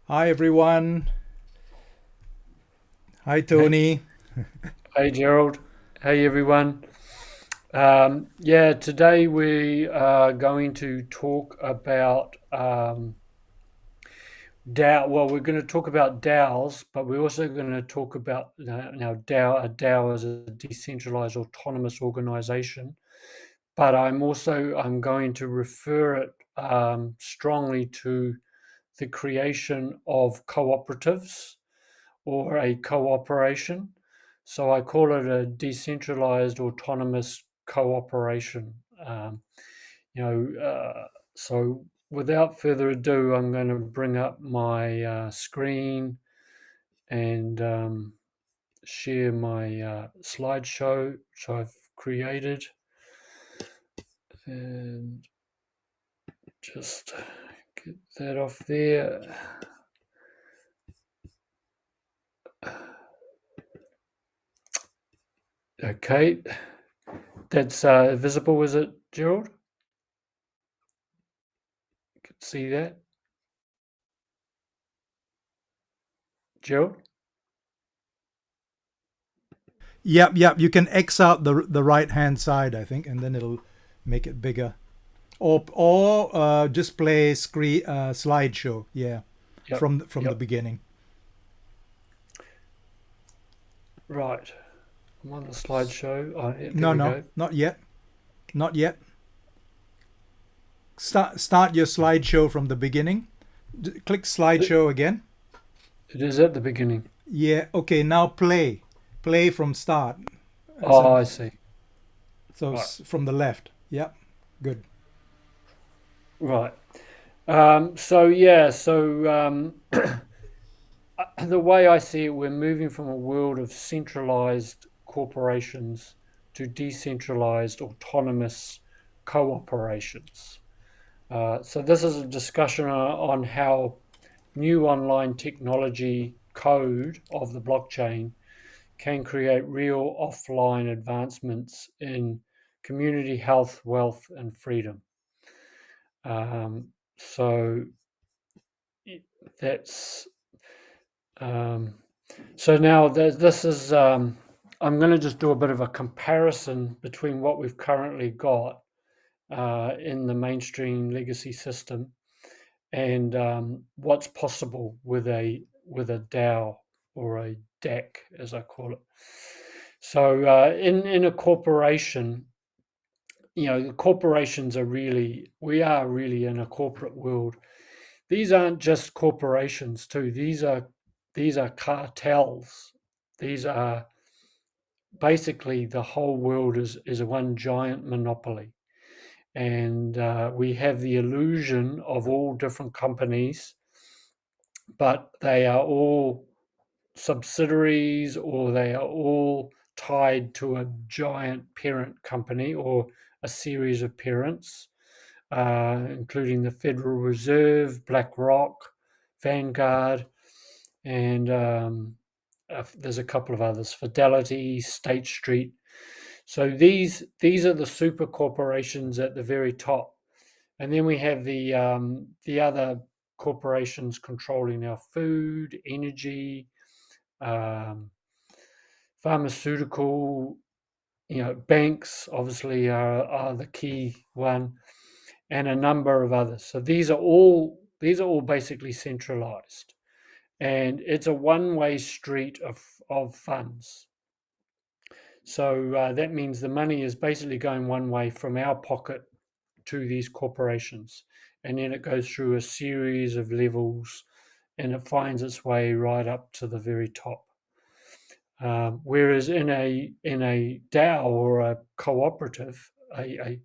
Hi everyone. Hi Hey, Tony. hey Gerald. Hey everyone. Today we are going to talk about DAO. Well, we're going to talk about DAOs, but we're also going to talk about now DAO. A DAO is a decentralized autonomous organization, but I'm going to refer it strongly to the creation of cooperatives or a cooperation. So I call it a decentralized autonomous cooperation. Um, you know, so without further ado, I'm going to bring up my screen and share my slideshow which I've created, and just get that off there. Okay, that's visible, is it, Gerald? You can see that, Gerald? Yep. You can X out the right hand side, I think, and then it'll make it bigger. Or just play screen slideshow. Yeah, Yep, from the yep. beginning. Right. I'm on the slideshow. Oh, yeah, there No, we no, go. not yet. Not yet. Start your slideshow from the beginning. Click It slideshow again. it is at the beginning. Yeah. Okay. Now play. Play from start. Oh, I see. So Right. from the left. Yep. Good. Right. So the way I see it, we're moving from a world of centralized corporations to decentralized autonomous co-operations. So this is a discussion on how new online technology code of the blockchain can create real offline advancements in community health, wealth, and freedom. So that's um, so now this is. I'm going to just do a bit of a comparison between what we've currently got in the mainstream legacy system and what's possible with a DAO or a DAC, as I call it. So in a corporation, the corporations are really we are really in a corporate world. These aren't just corporations too. These are cartels. These are basically the whole world is a one giant monopoly, and we have the illusion of all different companies, but they are all subsidiaries or they are all tied to a giant parent company or a series of parents, including the Federal Reserve, BlackRock, Vanguard, and there's a couple of others, Fidelity, State Street. So these are the super corporations at the very top, and then we have the other corporations controlling our food, energy, um, pharmaceutical. Banks obviously are the key one, and a number of others. So these are all basically centralized, and it's a one-way street of funds. So that means the money is basically going one way from our pocket to these corporations, and then it goes through a series of levels, and it finds its way right up to the very top. Whereas in a DAO or a cooperative, a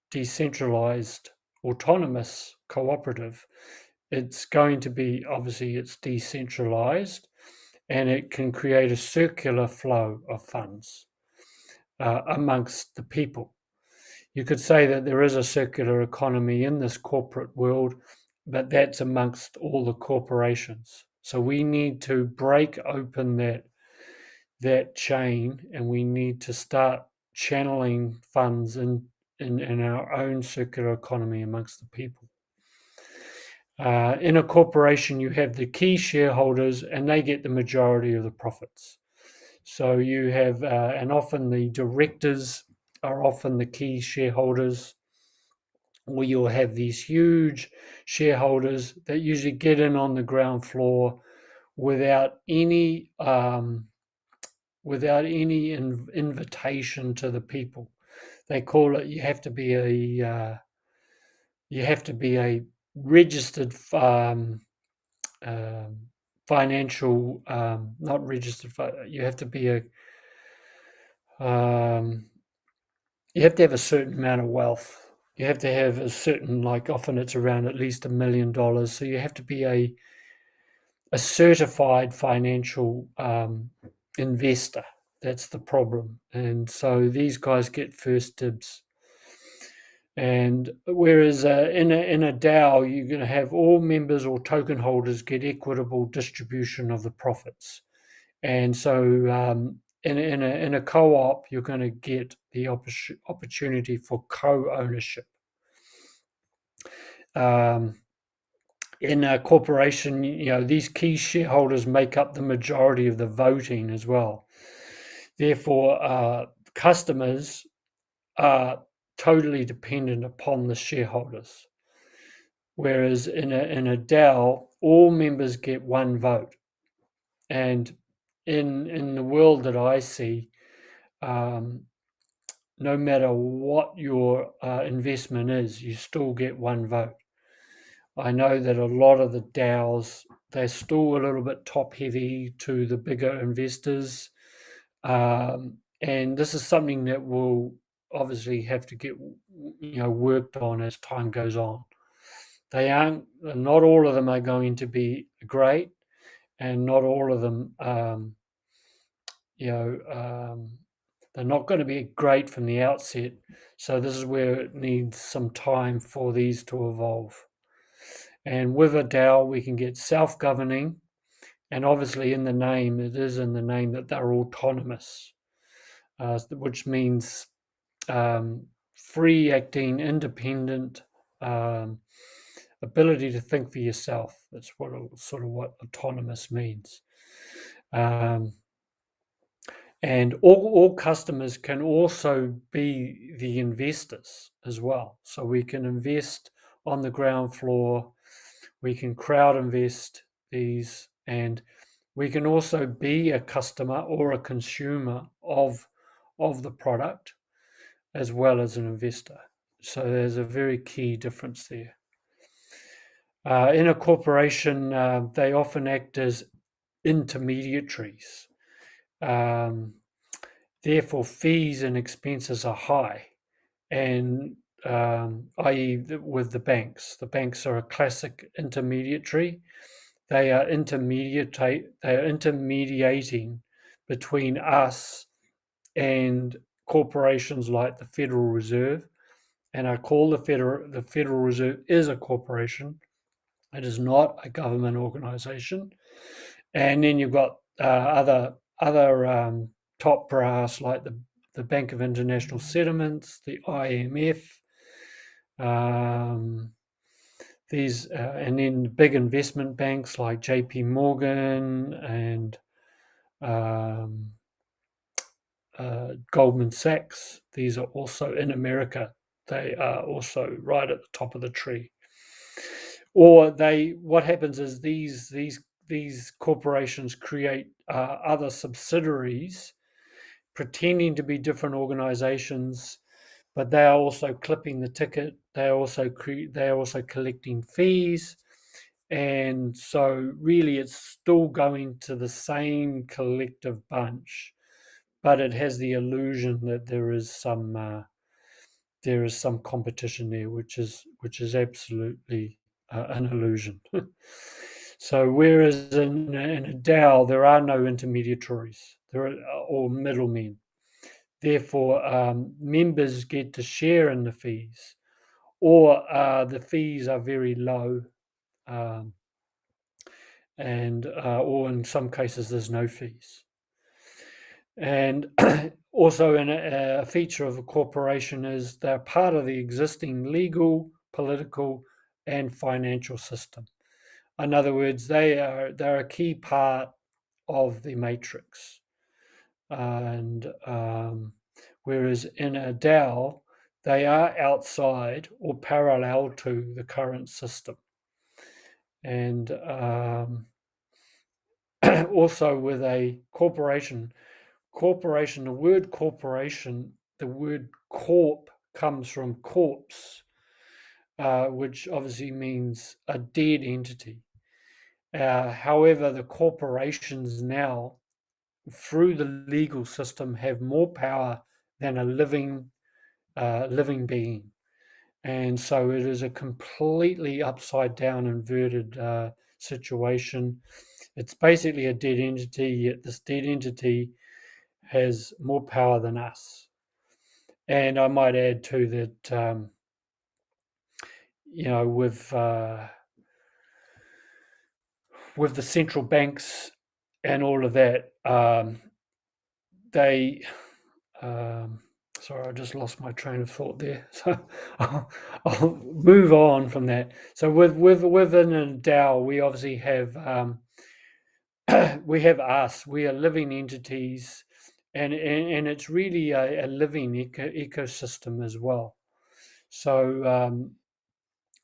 decentralized autonomous cooperative, it's going to be obviously it's decentralized, and it can create a circular flow of funds amongst the people. You could say that there is a circular economy in this corporate world, but that's amongst all the corporations. So we need to break open that chain, and we need to start channeling funds in our own circular economy amongst the people. In a corporation, you have the key shareholders, and they get the majority of the profits. So you have, and often the directors are often the key shareholders, or you'll have these huge shareholders that usually get in on the ground floor without any invitation to the people. They call it, you have to be a registered financial, not registered. You have to be you have to have a certain amount of wealth. You have to have a certain, like often it's around at least $1 million. So you have to be a certified financial investor. That's the problem. And so these guys get first dibs. And whereas in a DAO, you're going to have all members or token holders get equitable distribution of the profits. And so in a co-op, you're going to get the opportunity for co-ownership. In a corporation, these key shareholders make up the majority of the voting as well. Therefore, customers are totally dependent upon the shareholders. Whereas in a DAO, all members get one vote. And in the world that I see, no matter what your investment is, you still get one vote. I know that a lot of the DAOs, they're still a little bit top heavy to the bigger investors. And this is something that will obviously have to get worked on as time goes on. Not all of them are going to be great, and not all of them, they're not going to be great from the outset. So this is where it needs some time for these to evolve. And with a DAO, we can get self-governing, and obviously it is in the name that they're autonomous, which means free acting, independent, ability to think for yourself. That's what autonomous means. And all customers can also be the investors as well. So we can invest on the ground floor, we can crowd invest these, and we can also be a customer or a consumer of the product as well as an investor. So there's a very key difference there. In a corporation, they often act as intermediaries. Therefore, fees and expenses are high, and i.e. with the banks. The banks are a classic intermediary. They are intermediating between us and corporations like the Federal Reserve. And I call the Federal Reserve is a corporation. It is not a government organization. And then you've got other top brass like the Bank of International Settlements, the IMF, these, and then big investment banks like JP Morgan and Goldman Sachs. These are also in America. They are also right at the top of the tree. Or what happens is these corporations create other subsidiaries pretending to be different organizations, but they are also clipping the ticket. They are also collecting fees, and so really it's still going to the same collective bunch, but it has the illusion that there is some competition there, which is absolutely an illusion. So whereas in a DAO there are no intermediaries, or middlemen. Therefore, members get to share in the fees, or the fees are very low, and or in some cases there's no fees. And also, a feature of a corporation is they're part of the existing legal, political, and financial system. In other words, they're a key part of the matrix. And whereas in a DAO, they are outside or parallel to the current system. And also with a corporation, the word corporation, the word corp comes from corpse, which obviously means a dead entity. However, the corporations now, through the legal system, have more power than a living being. And so it is a completely upside down, inverted situation. It's basically a dead entity, yet this dead entity has more power than us. And I might add too that, with the central banks and all of that, they sorry, I just lost my train of thought there. So I'll move on from that. So within a DAO, we obviously have we have us. We are living entities, and it's really a living ecosystem as well. So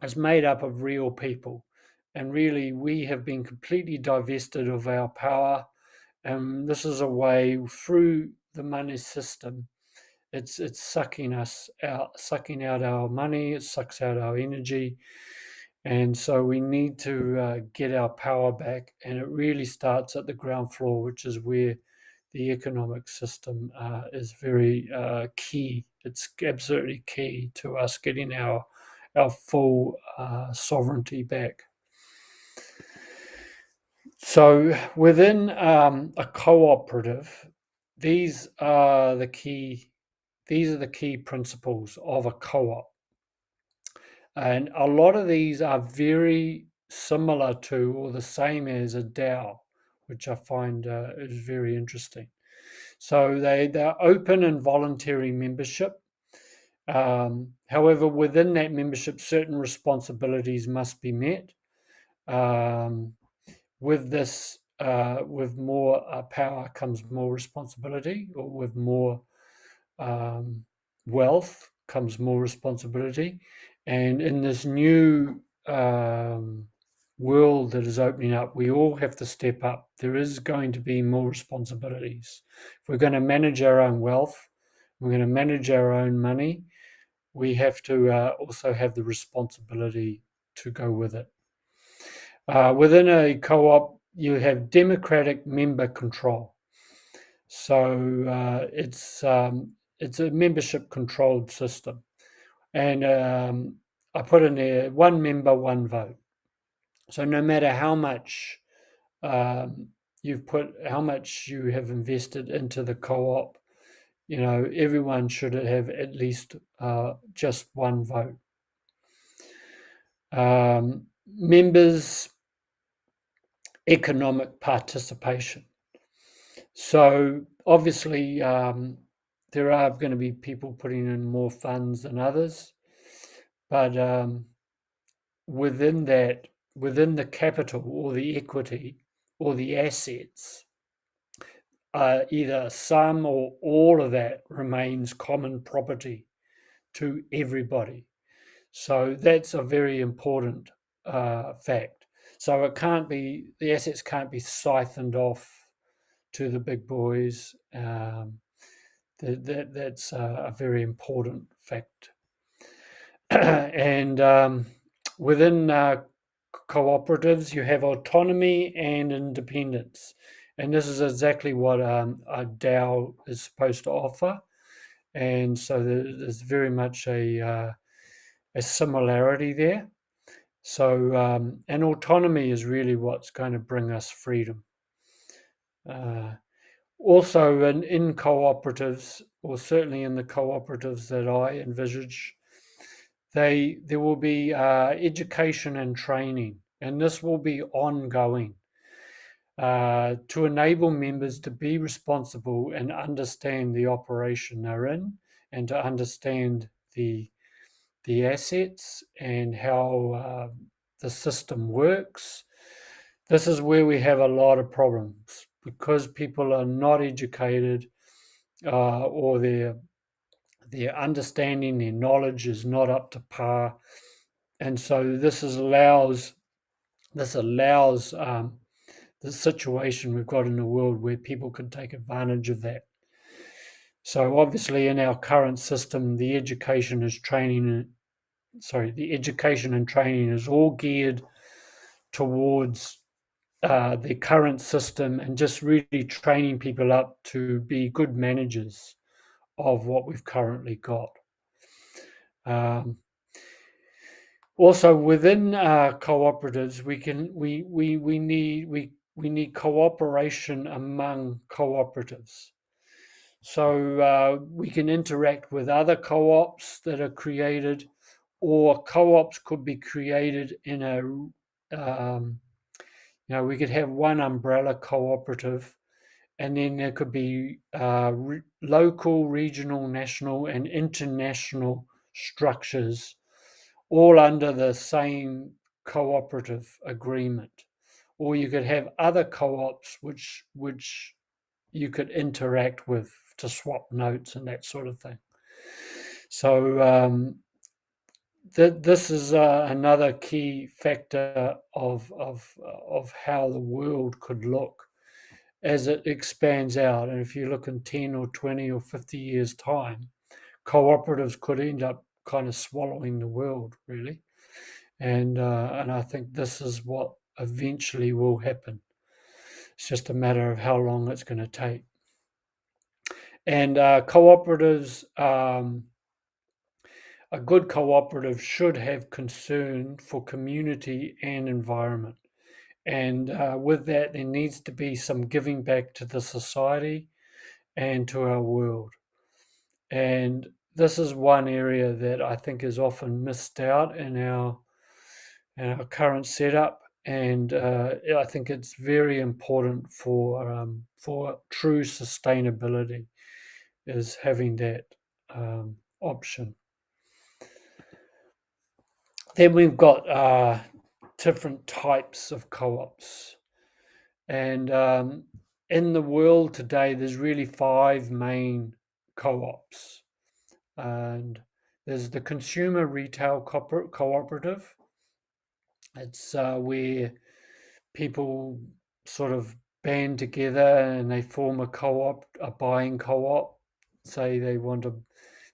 it's made up of real people, and really we have been completely divested of our power. And this is a way through the money system. It's sucking us out, sucking out our money. It sucks out our energy, and so we need to get our power back. And it really starts at the ground floor, which is where the economic system is very key. It's absolutely key to us getting our full sovereignty back. So within a cooperative, these are the key principles of a co-op. And a lot of these are very similar to or the same as a DAO, which I find is very interesting. So they're open and voluntary membership. However, within that membership, certain responsibilities must be met. With this, with more power comes more responsibility, or with more wealth comes more responsibility. And in this new world that is opening up, we all have to step up. There is going to be more responsibilities. If we're going to manage our own wealth, we're going to manage our own money, we have to also have the responsibility to go with it. Within a co-op, you have democratic member control. So it's a membership controlled system. And I put in there 1 member, 1 vote. So no matter how much how much you have invested into the co-op, everyone should have at least just 1 vote. Members' economic participation. So obviously, there are going to be people putting in more funds than others, but within the capital or the equity or the assets, either some or all of that remains common property to everybody. So that's a very important fact. So the assets can't be siphoned off to the big boys. That's a very important fact. And within cooperatives, you have autonomy and independence. And this is exactly what a DAO is supposed to offer. And so there's very much a similarity there. So, and autonomy is really what's going to bring us freedom. Also, in cooperatives, or certainly in the cooperatives that I envisage, there will be education and training, and this will be ongoing to enable members to be responsible and understand the operation they're in, and to understand the the assets and how the system works. This is where we have a lot of problems because people are not educated, or their understanding, their knowledge is not up to par, and so this allows the situation we've got in the world where people can take advantage of that. So obviously, in our current system, the education and training is all geared towards the current system and just really training people up to be good managers of what we've currently got. Also, within cooperatives, we need cooperation among cooperatives. So we can interact with other co-ops that are created, or co-ops could be created in we could have one umbrella cooperative, and then there could be local, regional, national, and international structures all under the same cooperative agreement. Or you could have other co-ops which you could interact with to swap notes and that sort of thing. So this is another key factor of how the world could look as it expands out. And if you look in 10 or 20 or 50 years' time, cooperatives could end up kind of swallowing the world, really. And I think this is what eventually will happen. It's just a matter of how long it's going to take. And cooperatives, a good cooperative should have concern for community and environment. And with that, there needs to be some giving back to the society and to our world. And this is one area that I think is often missed out in our current setup. And I think it's very important for true sustainability is having that option. Then we've got different types of co-ops. And in the world today, there's really 5 main co-ops. And there's the consumer retail cooperative. It's where people sort of band together and they form a co-op, a buying co-op. Say they want to,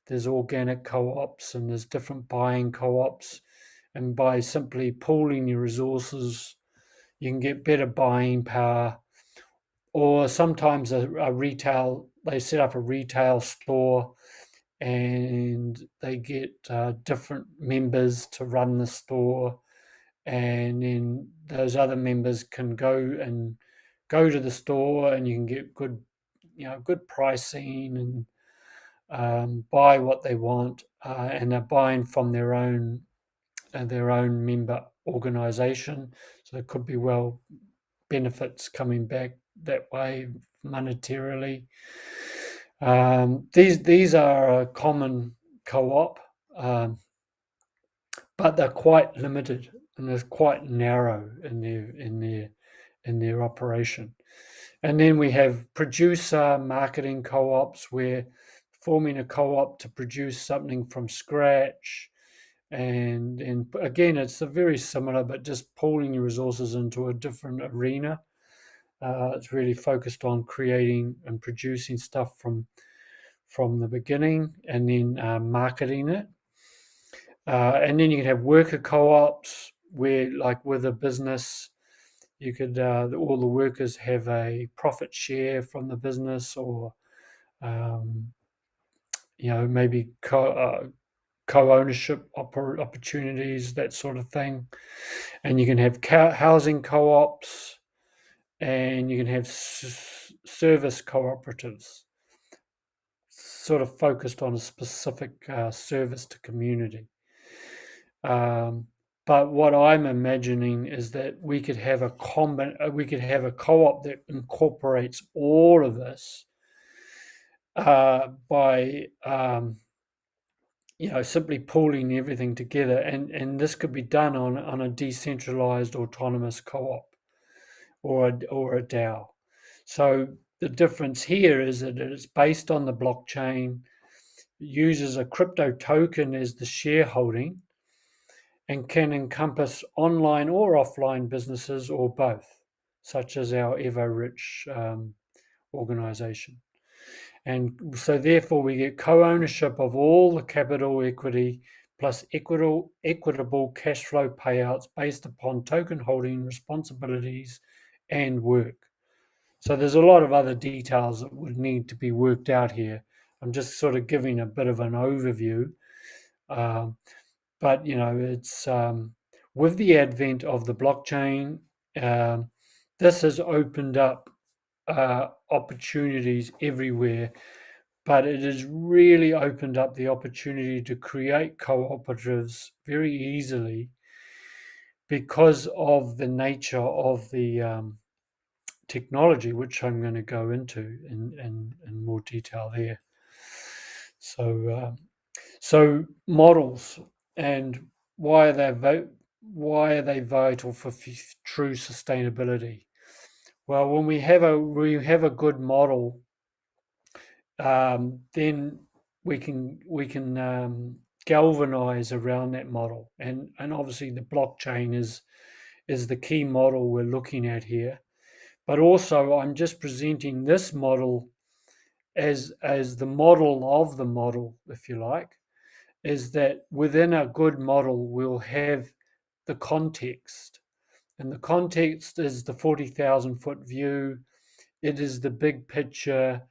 there's organic co-ops and there's different buying co-ops. And by simply pooling your resources, you can get better buying power. Or sometimes they set up a retail store and they get different members to run the store, and then those other members can go to the store and you can get good pricing and buy what they want, and they're buying from their own member organization, so it could be benefits coming back that way monetarily. These are a common co-op, but they're quite limited and they're quite narrow in their operation. And then we have producer marketing co-ops, where forming a co-op to produce something from scratch. And again, it's very similar, but just pooling your resources into a different arena. It's really focused on creating and producing stuff from the beginning, and then marketing it. And then you can have worker co-ops, where, like with a business, you could all the workers have a profit share from the business, or maybe co-ownership opportunities, that sort of thing. And you can have housing co-ops, and you can have service cooperatives, sort of focused on a specific service to community. But what I'm imagining is that we could have a co-op that incorporates all of this by simply pooling everything together, and this could be done on a decentralized autonomous co-op or a DAO. So the difference here is that it's based on the blockchain, uses a crypto token as the shareholding, and can encompass online or offline businesses or both, such as our EvoRich organization. And so therefore we get co-ownership of all the capital equity plus equitable cash flow payouts based upon token holding responsibilities and work. So there's a lot of other details that would need to be worked out here. I'm just sort of giving a bit of an overview. But it's with the advent of the blockchain, this has opened up opportunities everywhere, but it has really opened up the opportunity to create cooperatives very easily because of the nature of the technology, which I'm going to go into in more detail there. So models, and why are they vital for true sustainability? Well, when we have a good model, then we can galvanize around that model, and obviously the blockchain is the key model we're looking at here. But also, I'm just presenting this model as the model of the model, if you like, is that within a good model we'll have the context, and the context is the 40,000 foot view. It is the big picture.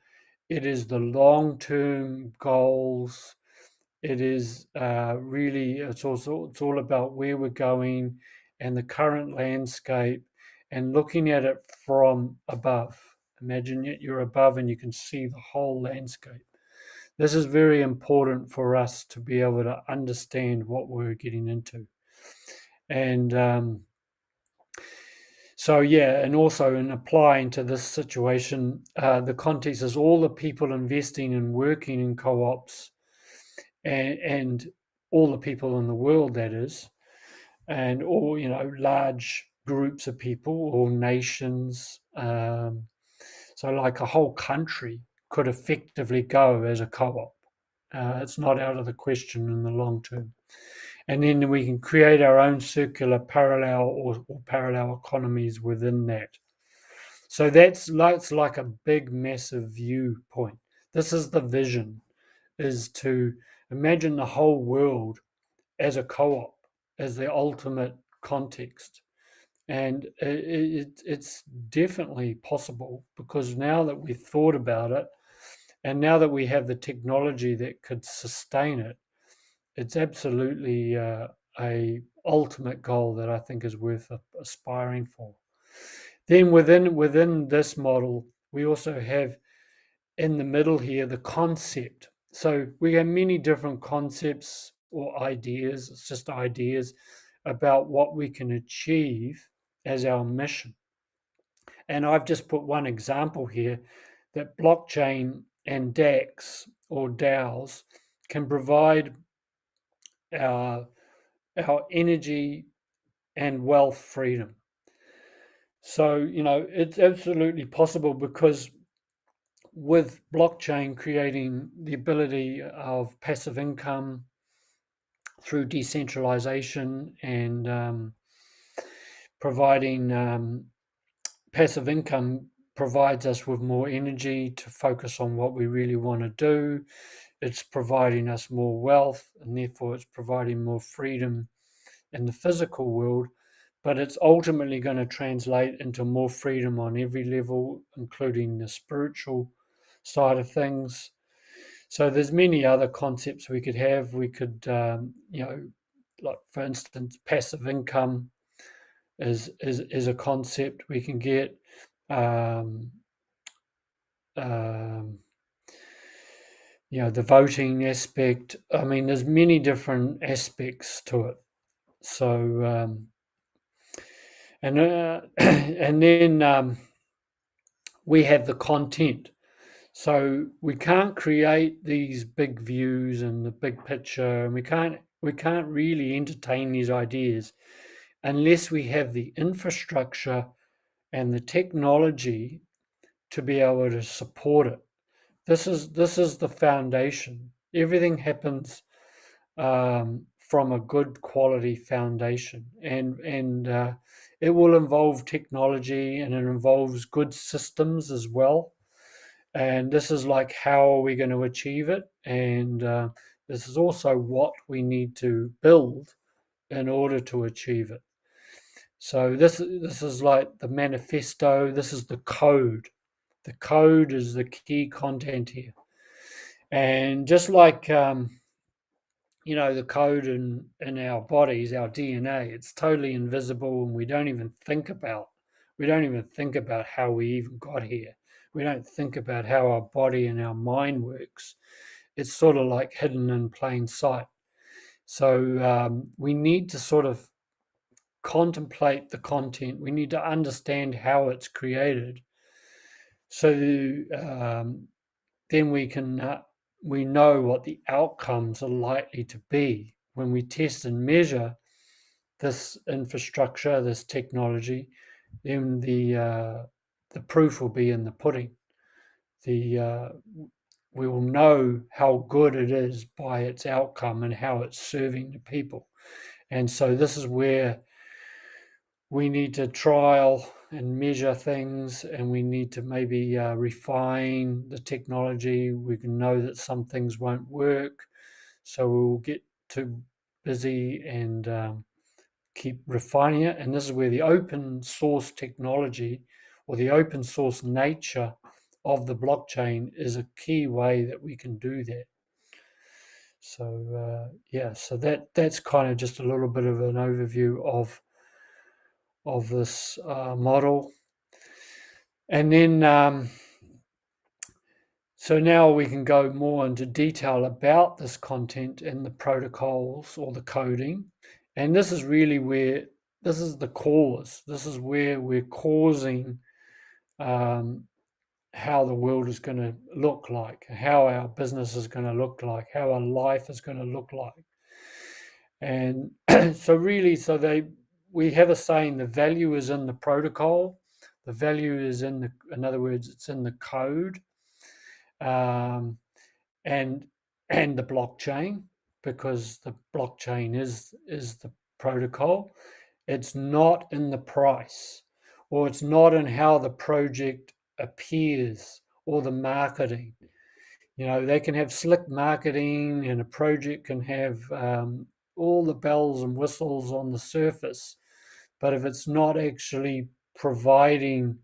It is the long-term goals. It is it's all about where we're going and the current landscape, and looking at it from above. Imagine you're above and you can see the whole landscape. This is very important for us to be able to understand what we're getting into. And and also in applying to this situation, the context is all the people investing and working in co-ops, and all the people in the world, that is, and all large groups of people or nations. So like a whole country could effectively go as a co-op. It's not out of the question in the long term. And then we can create our own circular parallel or parallel economies within that. So that's like a big, massive viewpoint. This is the vision, is to imagine the whole world as a co-op, as the ultimate context. And it's definitely possible, because now that we've thought about it, and now that we have the technology that could sustain it, it's absolutely a ultimate goal that I think is worth aspiring for. Then within this model, we also have in the middle here the concept. So we have many different concepts or ideas. It's just ideas about what we can achieve as our mission. And I've just put one example here, that blockchain and DAX or DAOs can provide our energy and wealth freedom. So, it's absolutely possible, because with blockchain creating the ability of passive income through decentralization and providing passive income provides us with more energy to focus on what we really want to do. It's providing us more wealth, and therefore it's providing more freedom in the physical world, but it's ultimately going to translate into more freedom on every level, including the spiritual side of things. So there's many other concepts we could have. We could, like for instance, passive income is a concept we can get. The voting aspect. I mean, there's many different aspects to it. So, and then we have the content. So we can't create these big views and the big picture, and we can't really entertain these ideas unless we have the infrastructure and the technology to be able to support it. This is the foundation. Everything happens from a good quality foundation, and it will involve technology, and it involves good systems as well. And this is like, how are we going to achieve it? And this is also what we need to build in order to achieve it. So this is like the manifesto. This is the code. The code is the key content here. And just like the code in our bodies, our DNA, it's totally invisible, and we don't even think about how we even got here. We don't think about how our body and our mind works. It's sort of like hidden in plain sight. So we need to sort of contemplate the content. We need to understand how it's created. So then we know what the outcomes are likely to be when we test and measure this infrastructure, this technology. Then the proof will be in the pudding. We will know how good it is by its outcome and how it's serving the people. And so this is where we need to trial and measure things, and we need to maybe refine the technology. We can know that some things won't work, so we'll get too busy and keep refining it. And this is where the open source technology, or the open source nature of the blockchain, is a key way that we can do that. So so that's kind of just a little bit of an overview of this model. And then, so now we can go more into detail about this content and the protocols or the coding. And this is really where, this is the cause. This is where we're causing how the world is going to look like, how our business is going to look like, how our life is going to look like. And so really, we have a saying, the value is in the protocol. The value is in other words, it's in the code, and the blockchain, because the blockchain is the protocol. It's not in the price, or it's not in how the project appears, or the marketing. They can have slick marketing, and a project can have all the bells and whistles on the surface, but if it's not actually providing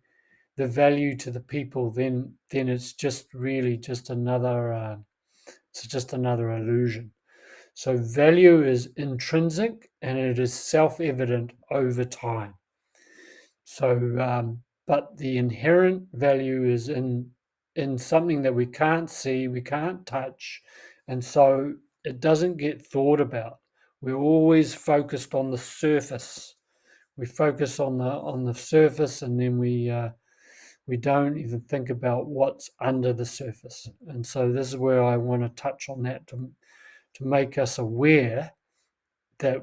the value to the people, then it's just really just another illusion. So value is intrinsic, and it is self-evident over time. So but the inherent value is in something that we can't see, we can't touch, and so it doesn't get thought about. We're always focused on the surface. We focus on the surface, and then we don't even think about what's under the surface. And so this is where I want to touch on that, to make us aware that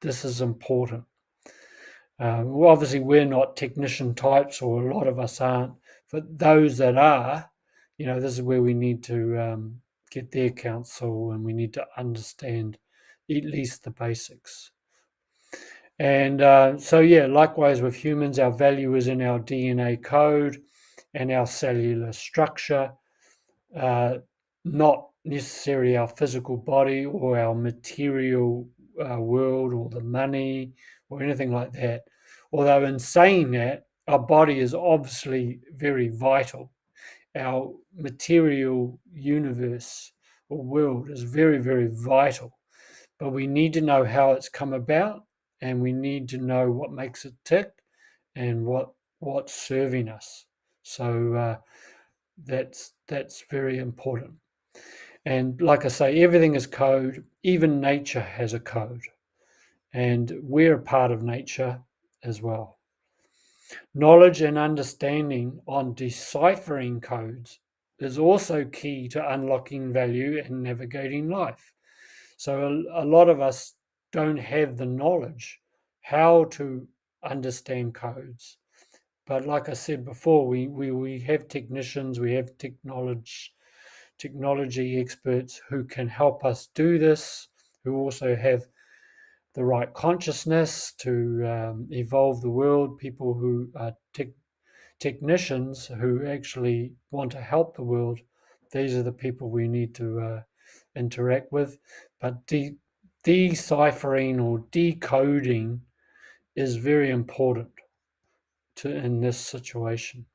this is important. Well, obviously, we're not technician types, or a lot of us aren't. But those that are, this is where we need to get their counsel, and we need to understand at least the basics. And likewise with humans, our value is in our DNA code and our cellular structure, not necessarily our physical body or our material world, or the money, or anything like that. Although in saying that, our body is obviously very vital. Our material universe or world is very, very vital. But we need to know how it's come about, and we need to know what makes it tick, and what's serving us. So that's very important. And like I say, everything is code. Even nature has a code, and we're a part of nature as well. Knowledge and understanding on deciphering codes is also key to unlocking value and navigating life. So a lot of us don't have the knowledge how to understand codes. But like I said before, we have technicians, we have technology experts who can help us do this, who also have the right consciousness to evolve the world, people who are technicians who actually want to help the world. These are the people we need to interact with. But deciphering or decoding is very important in this situation.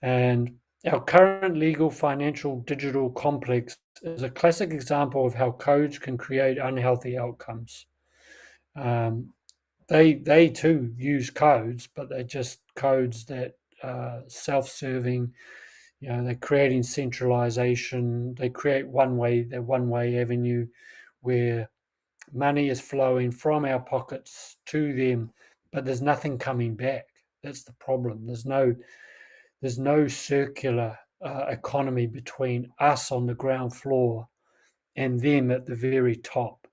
And our current legal, financial, digital complex is a classic example of how codes can create unhealthy outcomes. They too use codes, but they're just codes that are self-serving. They're creating centralization. They create one-way avenue where money is flowing from our pockets to them, but there's nothing coming back. That's the problem. There's no circular economy between us on the ground floor and them at the very top.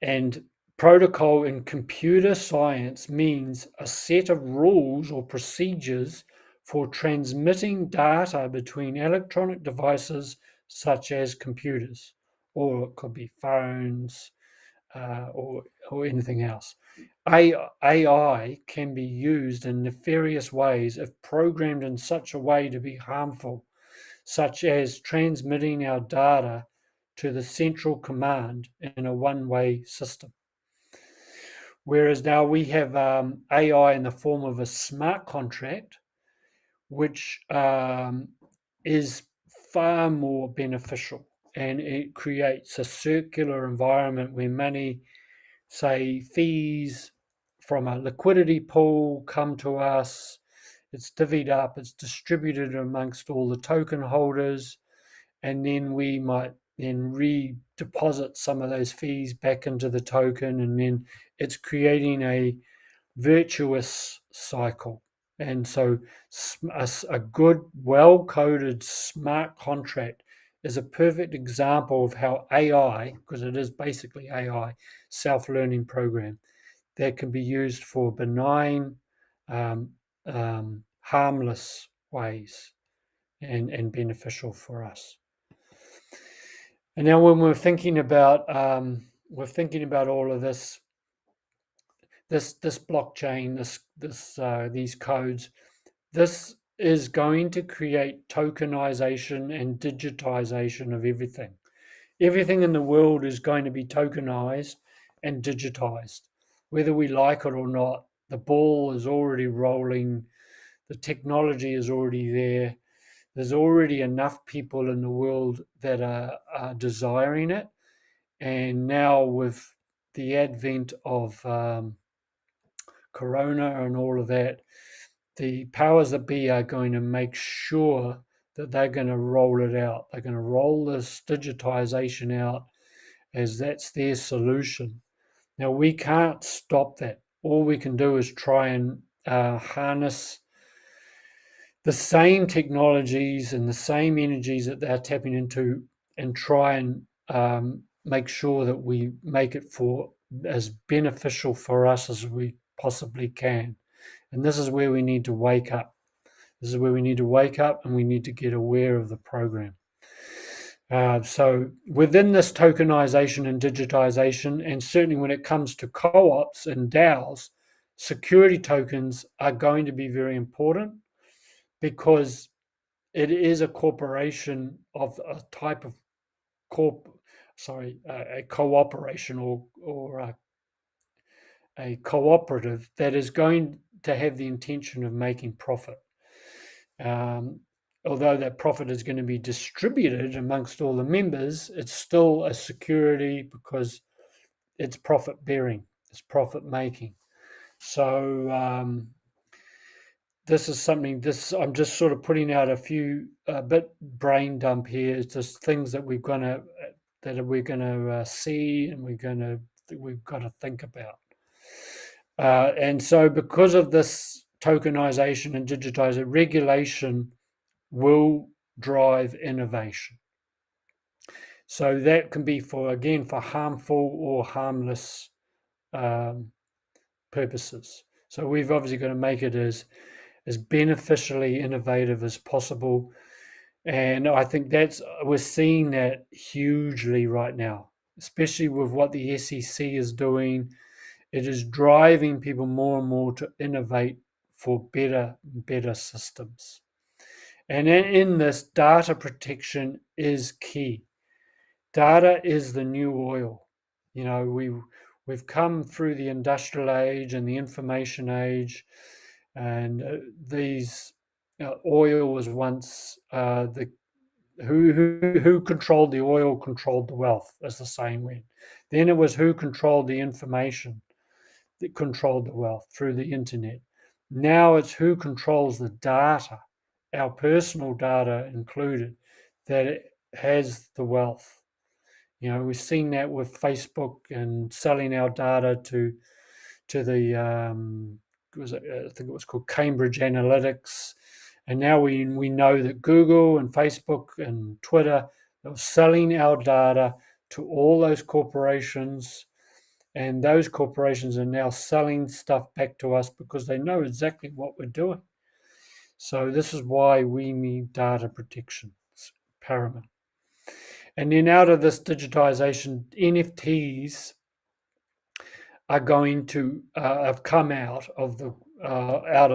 And protocol in computer science means a set of rules or procedures for transmitting data between electronic devices such as computers, or it could be phones, or anything else. AI can be used in nefarious ways if programmed in such a way to be harmful, such as transmitting our data to the central command in a one-way system. Whereas now we have AI in the form of a smart contract, which is far more beneficial, and it creates a circular environment where money, say fees from a liquidity pool, come to us. It's divvied up, it's distributed amongst all the token holders, and then we might then redeposit some of those fees back into the token, and then it's creating a virtuous cycle. And so a good, well-coded smart contract is a perfect example of how AI, because it is basically AI, self-learning program, that can be used for benign, harmless ways and beneficial for us. And now when we're thinking about all of this blockchain, these codes, this is going to create tokenization and digitization of everything. Everything in the world is going to be tokenized and digitized, whether we like it or not. The ball is already rolling. The technology is already there. There's already enough people in the world that are desiring it. And now with the advent of Corona and all of that, the powers that be are going to make sure that they're going to roll it out. They're going to roll this digitization out as that's their solution. Now, we can't stop that. All we can do is try and harness the same technologies and the same energies that they're tapping into, and try and make sure that we make it for as beneficial for us as we possibly can. And this is where we need to wake up. This is where we need to wake up, and we need to get aware of the program. So within this tokenization and digitization, and certainly when it comes to co-ops and DAOs, security tokens are going to be very important, because it is a corporation of a type of a cooperation or a cooperative that is going to have the intention of making profit. Although that profit is going to be distributed amongst all the members, it's still a security because it's profit bearing, it's profit making. So this is something, I'm just sort of putting out a few bit brain dump here. It's just things that we're going to see, and we've got to think about. And so because of this tokenization and digitization, regulation will drive innovation. So that can be for harmful or harmless purposes. So we've obviously got to make it as beneficially innovative as possible. And I think we're seeing that hugely right now, especially with what the SEC is doing. It is driving people more and more to innovate for better systems. And in this, data protection is key. Data is the new oil. We've come through the industrial age and the information age, and these oil was once the who controlled the oil controlled the wealth, as the saying went. Then it was who controlled the information that controlled the wealth through the internet. Now it's who controls the data, our personal data included, that it has the wealth. We've seen that with Facebook and selling our data to the I think it was called Cambridge Analytics, and now we know that Google and Facebook and Twitter are selling our data to all those corporations, and those corporations are now selling stuff back to us because they know exactly what we're doing. So this is why we need data protection. It's paramount. And then out of this digitization, NFTs are going to have come out of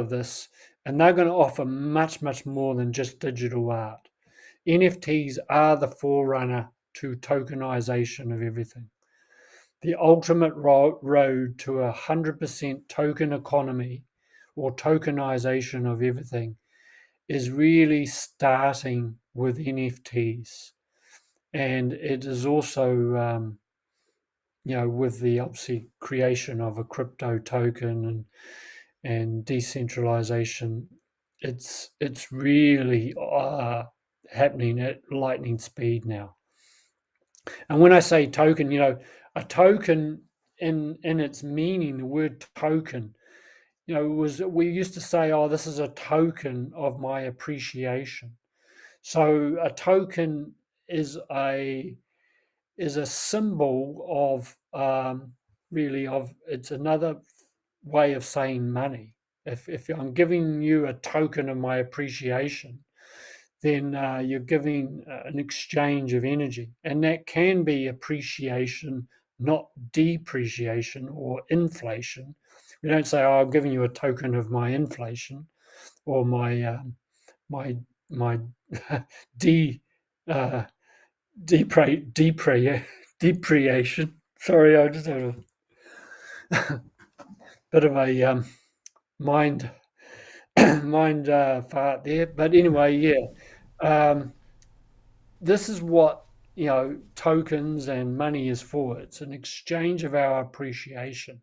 this, and they're going to offer much more than just digital art. NFTs are the forerunner to tokenization of everything. The ultimate road to 100% token economy or tokenization of everything is really starting with NFTs. And it is also, with the obviously creation of a crypto token and decentralization, it's really happening at lightning speed now. And when I say token, a token in its meaning, the word token, we used to say, oh, this is a token of my appreciation. So a token is a symbol of it's another way of saying money. If I'm giving you a token of my appreciation, then you're giving an exchange of energy, and that can be appreciation, not depreciation or inflation. We don't say, "Oh, I'm giving you a token of my inflation or my depreciation." Sorry, I just had a bit of a mind fart there. But anyway, yeah, this is what tokens and money is for. It's an exchange of our appreciation,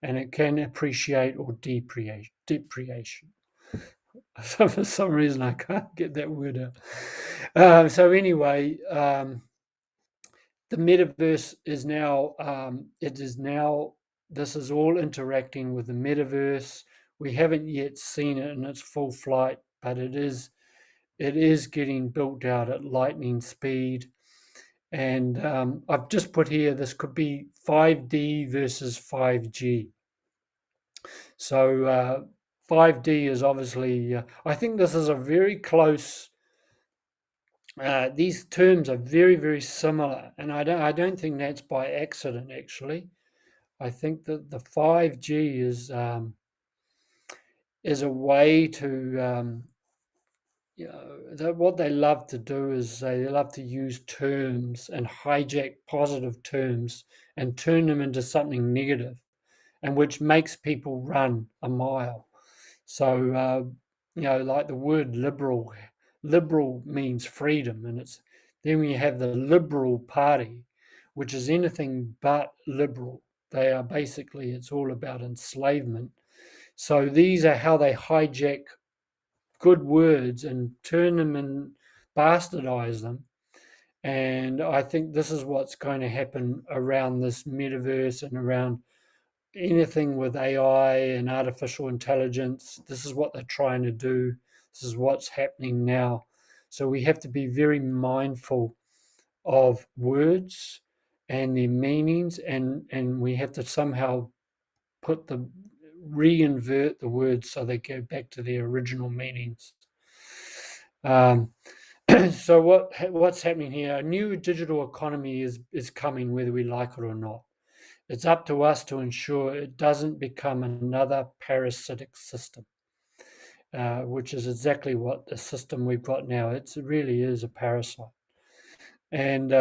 and it can appreciate or depreciation. So for some reason, I can't get that word out. So anyway, the metaverse is now, this is all interacting with the metaverse. We haven't yet seen it in its full flight, but it is getting built out at lightning speed. And I've just put here, this could be 5D versus 5G. So 5D is obviously, I think this is a very close, these terms are very similar, and I don't think that's by accident. Actually, I think that the 5G is a way to what they love to do is they love to use terms and hijack positive terms and turn them into something negative, and which makes people run a mile. So like the word liberal. Liberal means freedom, and then we have the Liberal Party, which is anything but liberal. They are basically, it's all about enslavement. So these are how they hijack good words and turn them and bastardize them. And I think this is what's going to happen around this metaverse and around anything with AI and artificial intelligence. This is what they're trying to do. This is what's happening now. So we have to be very mindful of words and their meanings, and we have to somehow reinvert the words so they go back to their original meanings. So what's happening here? A new digital economy is coming, whether we like it or not. It's up to us to ensure it doesn't become another parasitic system, which is exactly what the system we've got now. It really is a parasite. And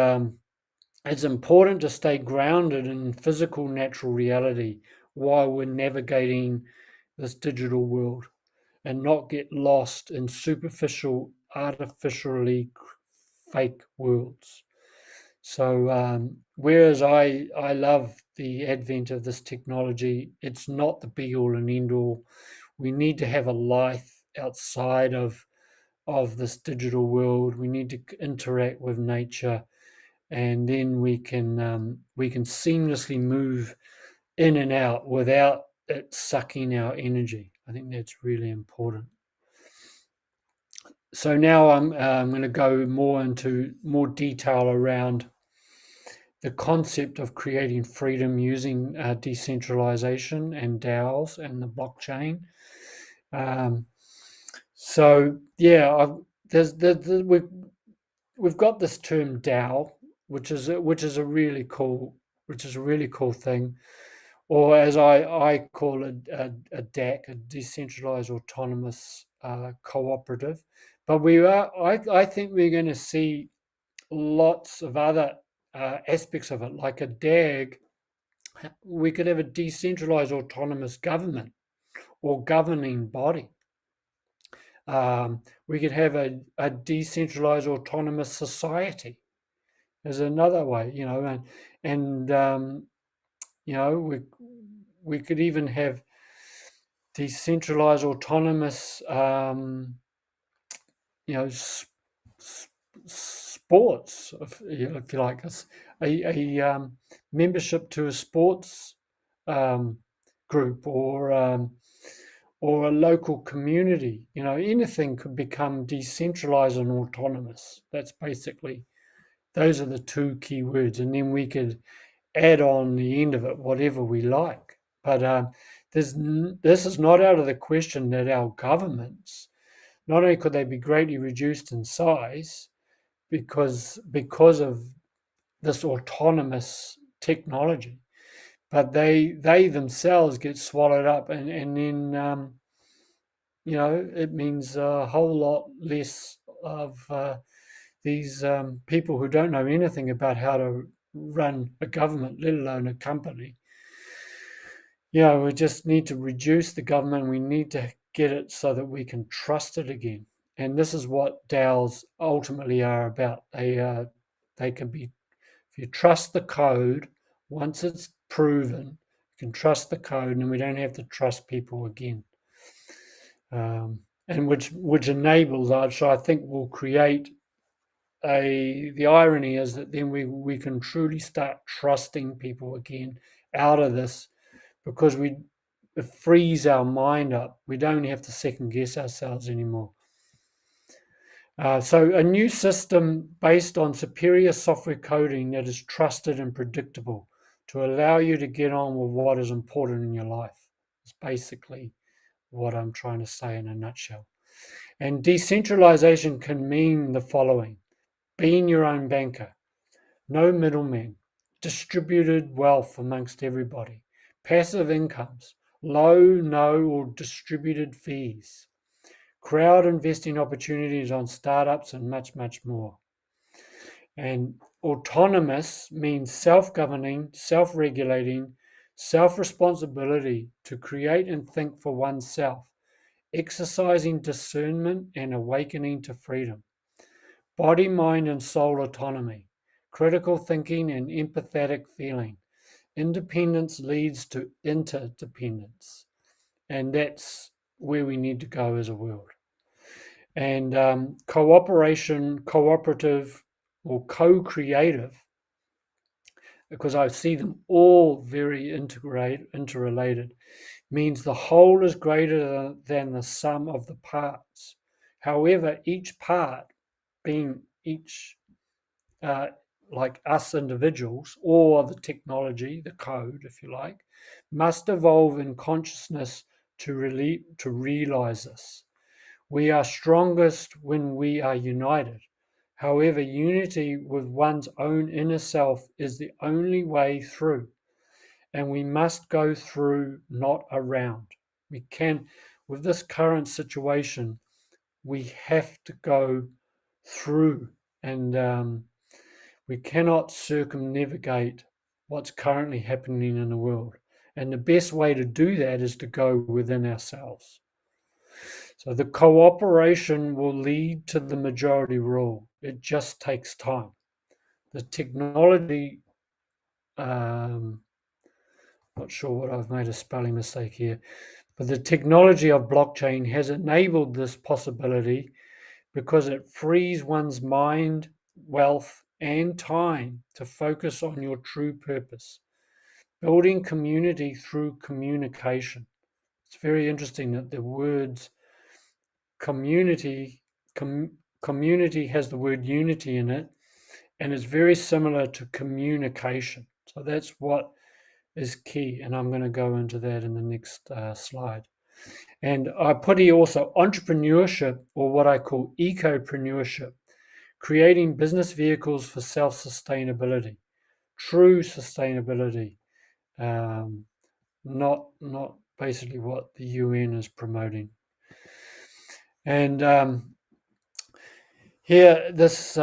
it's important to stay grounded in physical, natural reality while we're navigating this digital world and not get lost in superficial, artificially fake worlds. So, whereas I love the advent of this technology, it's not the be all and end all. We need to have a life outside of this digital world. We need to interact with nature, and then we can seamlessly move in and out without it sucking our energy. I think that's really important. So now I'm going to go more into more detail around the concept of creating freedom using decentralization and DAOs and the blockchain. So yeah, we've got this term DAO, which is a really cool thing, or as I call it, a DAC, a decentralized autonomous cooperative. But I think we're going to see lots of other aspects of it, like a DAG. We could have a decentralized autonomous government or governing body. We could have a decentralized autonomous society. There's another way, and we could even have decentralized autonomous, sports, if you like, a membership to a sports group, or a local community. Anything could become decentralized and autonomous. Those are the two key words, and then we could add on the end of it whatever we like. But this is not out of the question that our governments, not only could they be greatly reduced in size because of this autonomous technology, but they themselves get swallowed up, and then it means a whole lot less of these people who don't know anything about how to run a government, let alone a company. We just need to reduce the government. We need to get it so that we can trust it again. And this is what DAOs ultimately are about. They can be, if you trust the code, once it's proven, you can trust the code, and we don't have to trust people again. And which enables, so I think will create the irony is that then we can truly start trusting people again out of this, because it frees our mind up. We don't have to second guess ourselves anymore. So a new system based on superior software coding that is trusted and predictable to allow you to get on with what is important in your life. It's basically what I'm trying to say in a nutshell. And decentralization can mean the following: being your own banker, no middlemen, distributed wealth amongst everybody, passive incomes, low, no, or distributed fees, crowd investing opportunities on startups, and much, much more. And autonomous means self-governing, self-regulating, self-responsibility to create and think for oneself, exercising discernment and awakening to freedom. Body, mind, and soul autonomy, critical thinking and empathetic feeling. Independence leads to interdependence. And that's where we need to go as a world. And cooperation, cooperative, or co-creative because I see them all very interrelated, means the whole is greater than the sum of the parts. However, each part, being each like us individuals, or the technology, the code, if you like, must evolve in consciousness to realize this. We are strongest when we are united. However, unity with one's own inner self is the only way through, and we must go through, not around. We can, with this current situation, we have to go through, and we cannot circumnavigate what's currently happening in the world. And the best way to do that is to go within ourselves. So the cooperation will lead to the majority rule. It just takes time. The technology, not sure what I've made a spelling mistake here, but the technology of blockchain has enabled this possibility because it frees one's mind, wealth, and time to focus on your true purpose, building community through communication. It's very interesting that the words community community has the word unity in it, and it's very similar to communication. So that's what is key, and I'm going to go into that in the next slide. And I put here also entrepreneurship, or what I call ecopreneurship, creating business vehicles for self-sustainability, true sustainability, not basically what the UN is promoting. And here, this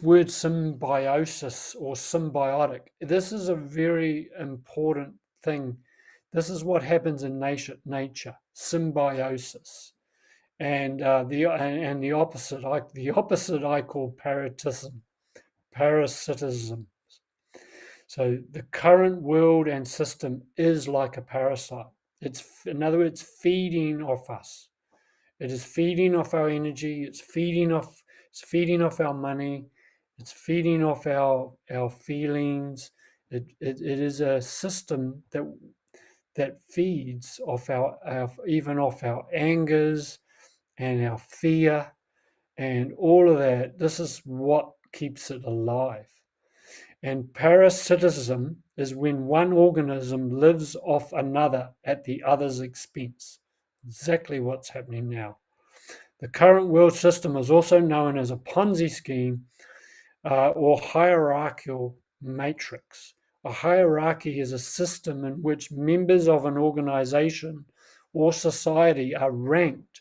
word symbiosis or symbiotic, this is a very important thing. This is what happens in nature, symbiosis. And the opposite I call parasitism. So the current world and system is like a parasite. It's, in other words, feeding off us. It is feeding off our energy. It's feeding off our money. It's feeding off our feelings. It is a system that feeds off even off our angers and our fear and all of that. This is what keeps it alive. And parasitism is when one organism lives off another at the other's expense. Exactly what's happening now. The current world system is also known as a Ponzi scheme or hierarchical matrix. A hierarchy is a system in which members of an organization or society are ranked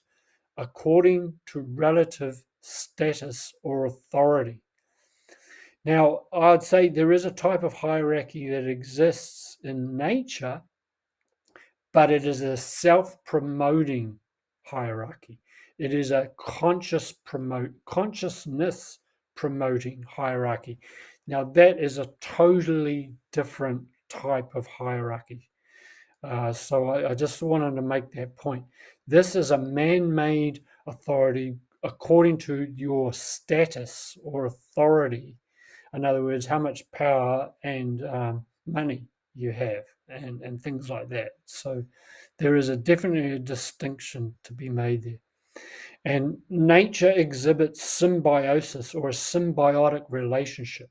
according to relative status or authority. Now, I'd say there is a type of hierarchy that exists in nature, but it is a self-promoting hierarchy. It is a consciousness promoting hierarchy. Now, that is a totally different type of hierarchy. So I just wanted to make that point. This is a man-made authority according to your status or authority. In other words, how much power and money you have and things like that. So there is definitely a distinction to be made there. And nature exhibits symbiosis or a symbiotic relationship,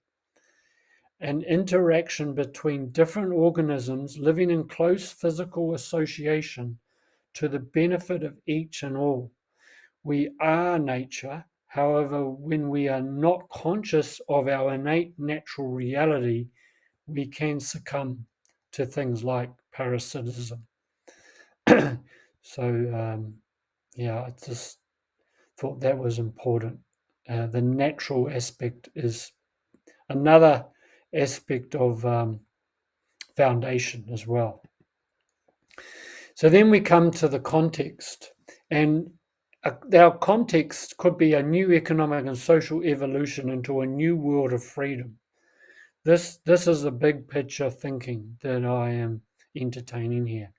an interaction between different organisms living in close physical association to the benefit of each and all. We are nature. However, when we are not conscious of our innate natural reality, we can succumb to things like parasitism. So, I just thought that was important. The natural aspect is another aspect of foundation as well. So then we come to the context, and our context could be a new economic and social evolution into a new world of freedom. This is the big picture thinking that I am entertaining here.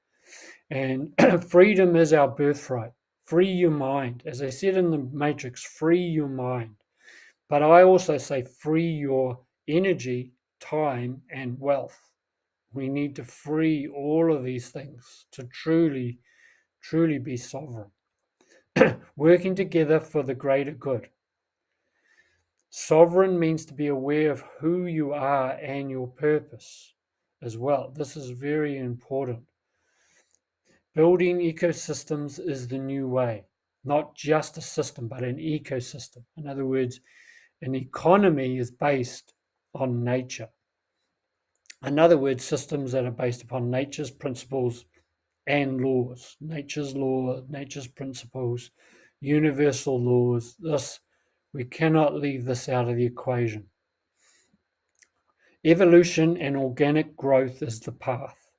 And freedom is our birthright. Free your mind. As I said in the Matrix, free your mind. But I also say free your energy time, and wealth. We need to free all of these things to truly be sovereign, working together for the greater good. Sovereign means to be aware of who you are and your purpose as well. This is very important. Building ecosystems is the new way, not just a system, but an ecosystem. In other words, an economy is based on nature. In other words, systems that are based upon nature's principles and laws. Nature's law, nature's principles, universal laws. We cannot leave this out of the equation. Evolution and organic growth is the path.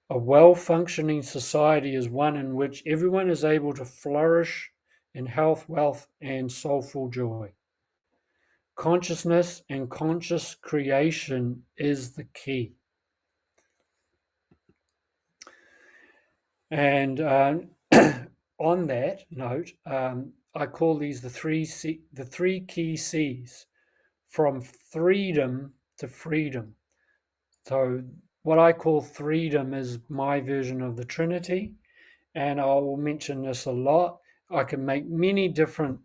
A well-functioning society is one in which everyone is able to flourish in health, wealth, and soulful joy. Consciousness and conscious creation is the key. And on that note, I call these the three key C's, from freedom to freedom. So what I call freedom is my version of the Trinity, and I will mention this a lot. I can make many different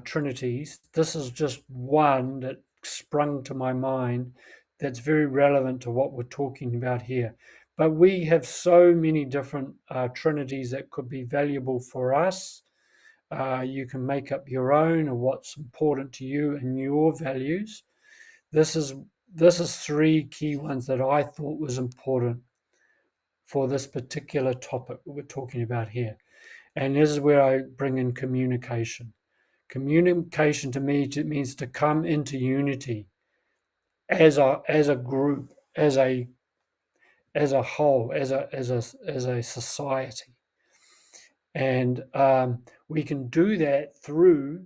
trinities. This is just one that sprung to my mind that's very relevant to what we're talking about here. But we have so many different trinities that could be valuable for us. You can make up your own, or what's important to you and your values. This is three key ones that I thought was important for this particular topic we're talking about here. And this is where I bring in communication. Communication to me means to come into unity as a group, as a whole, as a society. And we can do that through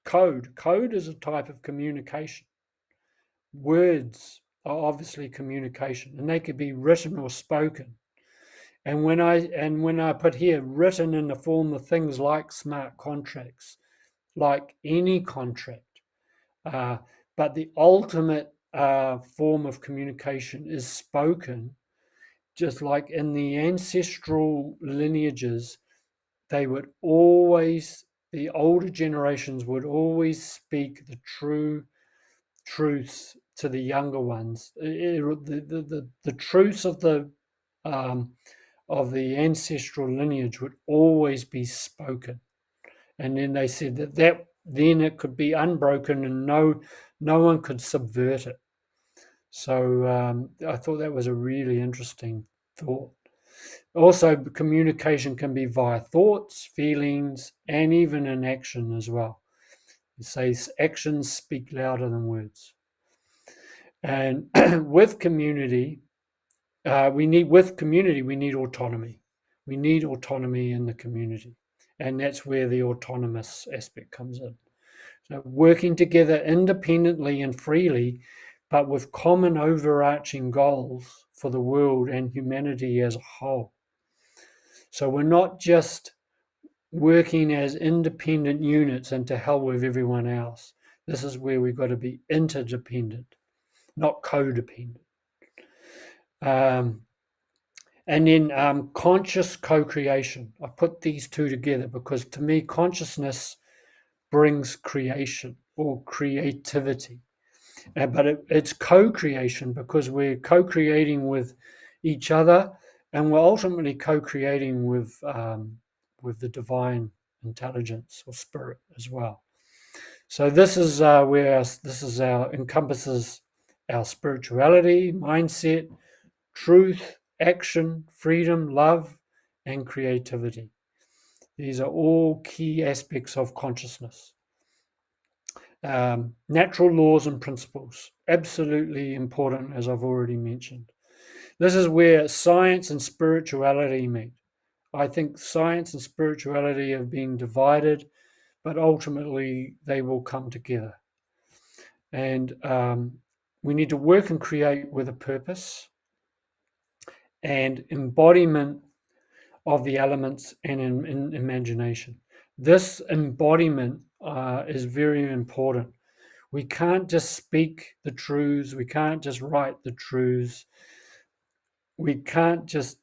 code. Code is a type of communication. Words are obviously communication, and they could be written or spoken. And when I put here written in the form of things like smart contracts, like any contract, but the ultimate form of communication is spoken. Just like in the ancestral lineages, the older generations would always speak the truths to the younger ones. The truths of the ancestral lineage would always be spoken, and then they said that then it could be unbroken and no one could subvert it. So I thought that was a really interesting thought. Also, communication can be via thoughts, feelings, and even in action as well. It says actions speak louder than words. And with community, we need autonomy. We need autonomy in the community. And that's where the autonomous aspect comes in. So working together independently and freely, but with common overarching goals for the world and humanity as a whole. So we're not just working as independent units and to hell with everyone else. This is where we've got to be interdependent, not codependent. And then conscious co-creation. I put these two together because to me, consciousness brings creation or creativity. But it's co-creation because we're co-creating with each other, and we're ultimately co-creating with the divine intelligence or spirit as well. So this is where encompasses our spirituality, mindset, truth, action, freedom, love, and creativity. These are all key aspects of consciousness. Natural laws and principles, absolutely important, as I've already mentioned. This is where science and spirituality meet. I think science and spirituality have been divided, but ultimately they will come together. And we need to work and create with a purpose and embodiment of the elements and imagination. This embodiment is very important. We can't just speak the truths. We can't just write the truths. We can't just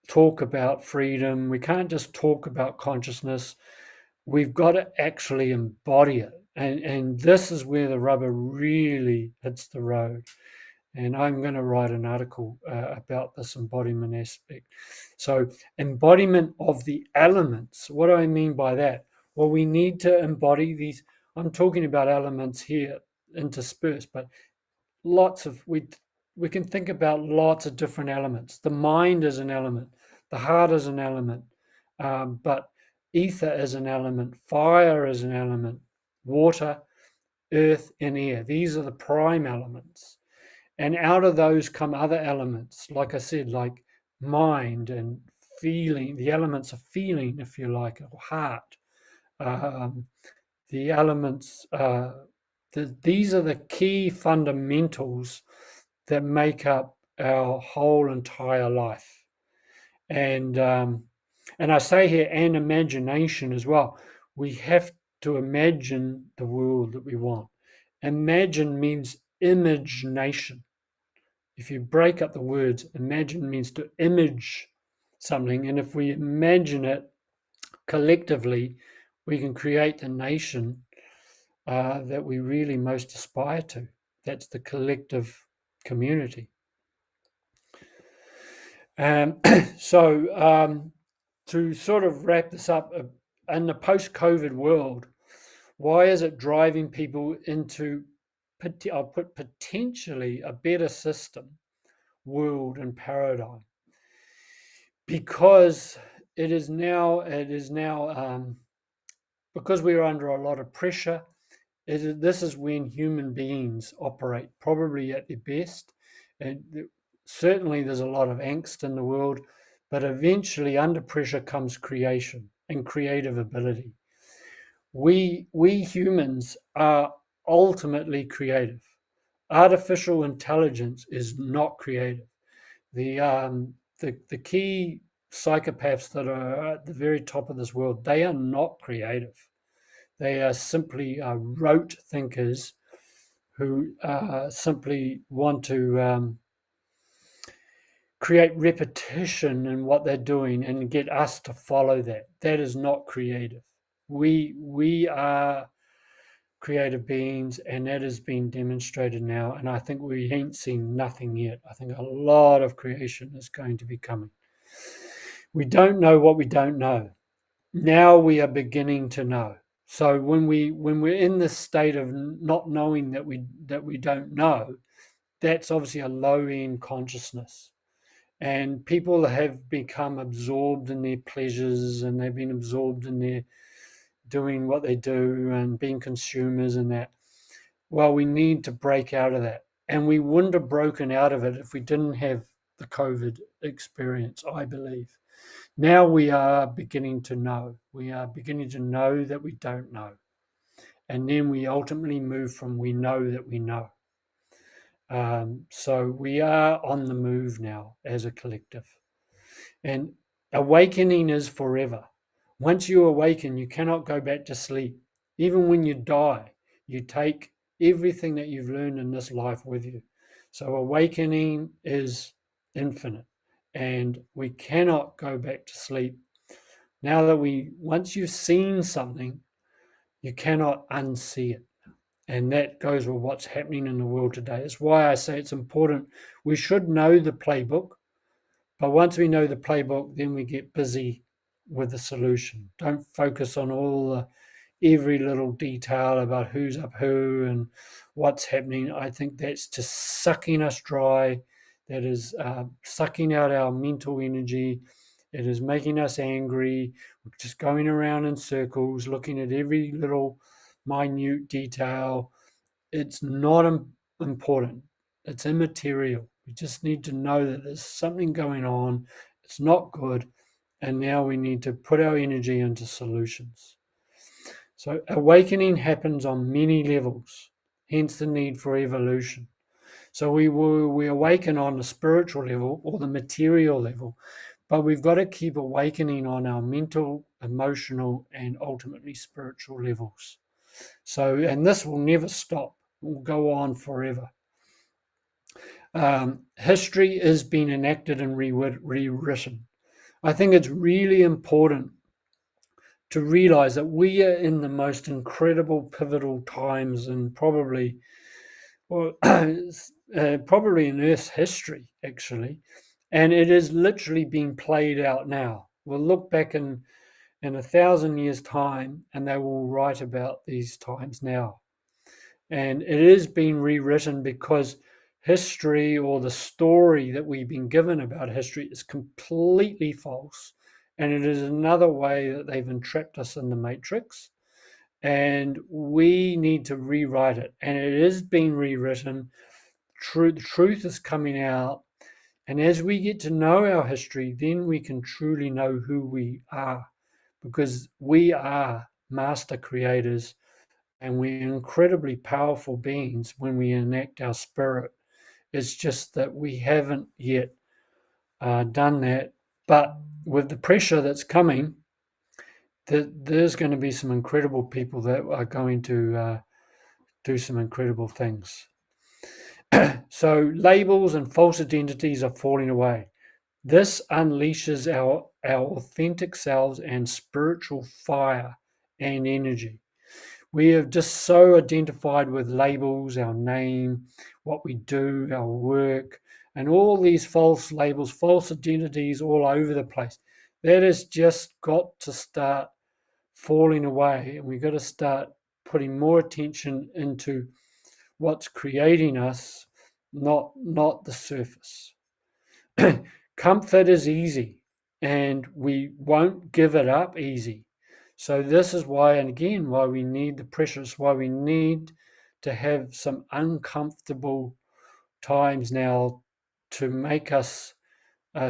talk about freedom. We can't just talk about consciousness. We've got to actually embody it. And this is where the rubber really hits the road. And I'm going to write an article about this embodiment aspect. So, embodiment of the elements. What do I mean by that? Well, we need to embody these. I'm talking about elements here interspersed, but we can think about lots of different elements. The mind is an element, the heart is an element, but ether is an element, fire is an element, water, earth, and air. These are the prime elements. And out of those come other elements, like I said, like mind and feeling, the elements of feeling, if you like, or heart. The elements, these are the key fundamentals that make up our whole entire life. And I say here, and imagination as well. We have to imagine the world that we want. Imagine means imagination. If you break up the words, imagine means to image something. And if we imagine it collectively, we can create the nation that we really most aspire to. That's the collective community. So to sort of wrap this up, in the post-COVID world, why is it driving people into, I'll put potentially a better system, world, and paradigm? Because it is now because we are under a lot of pressure. This is when human beings operate probably at their best. And certainly there's a lot of angst in the world, but eventually under pressure comes creation and creative ability. We humans are ultimately creative. Artificial intelligence is not creative. The key psychopaths that are at the very top of this world, they are not creative. They are simply rote thinkers who simply want to create repetition in what they're doing and get us to follow that. That is not creative. We are creative beings, and that has been demonstrated now. And I think we ain't seen nothing yet. I think a lot of creation is going to be coming. We don't know what we don't know. Now we are beginning to know. So when we're in this state of not knowing that we don't know, that's obviously a low end consciousness. And people have become absorbed in their pleasures, and they've been absorbed in their doing what they do and being consumers and that. Well, we need to break out of that. And we wouldn't have broken out of it if we didn't have the COVID experience, I believe. Now we are beginning to know. We are beginning to know that we don't know. And then we ultimately move from we know that we know. So we are on the move now as a collective. And awakening is forever. Once you awaken, you cannot go back to sleep. Even when you die, you take everything that you've learned in this life with you. So awakening is infinite, and we cannot go back to sleep. Now that once you've seen something, you cannot unsee it. And that goes with what's happening in the world today. It's why I say it's important. We should know the playbook, but once we know the playbook, then we get busy with the solution. Don't focus on every little detail about who's up who and what's happening. I think that's just sucking us dry. That is sucking out our mental energy. It is making us angry. We're just going around in circles, looking at every little minute detail. It's not important. It's immaterial. We just need to know that there's something going on. It's not good. And now we need to put our energy into solutions. So awakening happens on many levels, hence the need for evolution. So we awaken on the spiritual level or the material level, but we've got to keep awakening on our mental, emotional, and ultimately spiritual levels. So, and this will never stop. It will go on forever. History is being enacted and rewritten. I think it's really important to realize that we are in the most incredible pivotal times and probably in Earth's history, actually. And it is literally being played out now. We'll look back in 1,000 years' time and they will write about these times now. And it is being rewritten because history, or the story that we've been given about history, is completely false. And it is another way that they've entrapped us in the matrix. And we need to rewrite it. And it is being rewritten. The truth is coming out. And as we get to know our history, then we can truly know who we are, because we are master creators and we're incredibly powerful beings when we enact our spirit. It's just that we haven't yet done that. But with the pressure that's coming, there's going to be some incredible people that are going to do some incredible things. So labels and false identities are falling away. This unleashes our authentic selves and spiritual fire and energy. We have just so identified with labels, our name, what we do, our work, and all these false labels, false identities all over the place. That has just got to start falling away, and we've got to start putting more attention into what's creating us, not the surface. Comfort is easy, and we won't give it up easy. So this is why, and again, why we need the pressures, why we need to have some uncomfortable times now to make us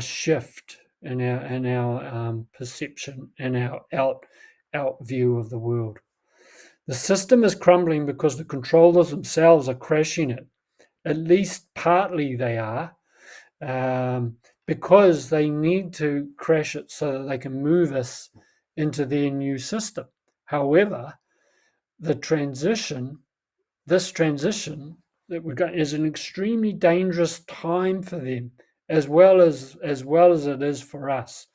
shift in our perception and our out view of the world. The system is crumbling because the controllers themselves are crashing it. At least partly they are, because they need to crash it so that they can move us into their new system. However, this transition that we're going is an extremely dangerous time for them, as well as it is for us.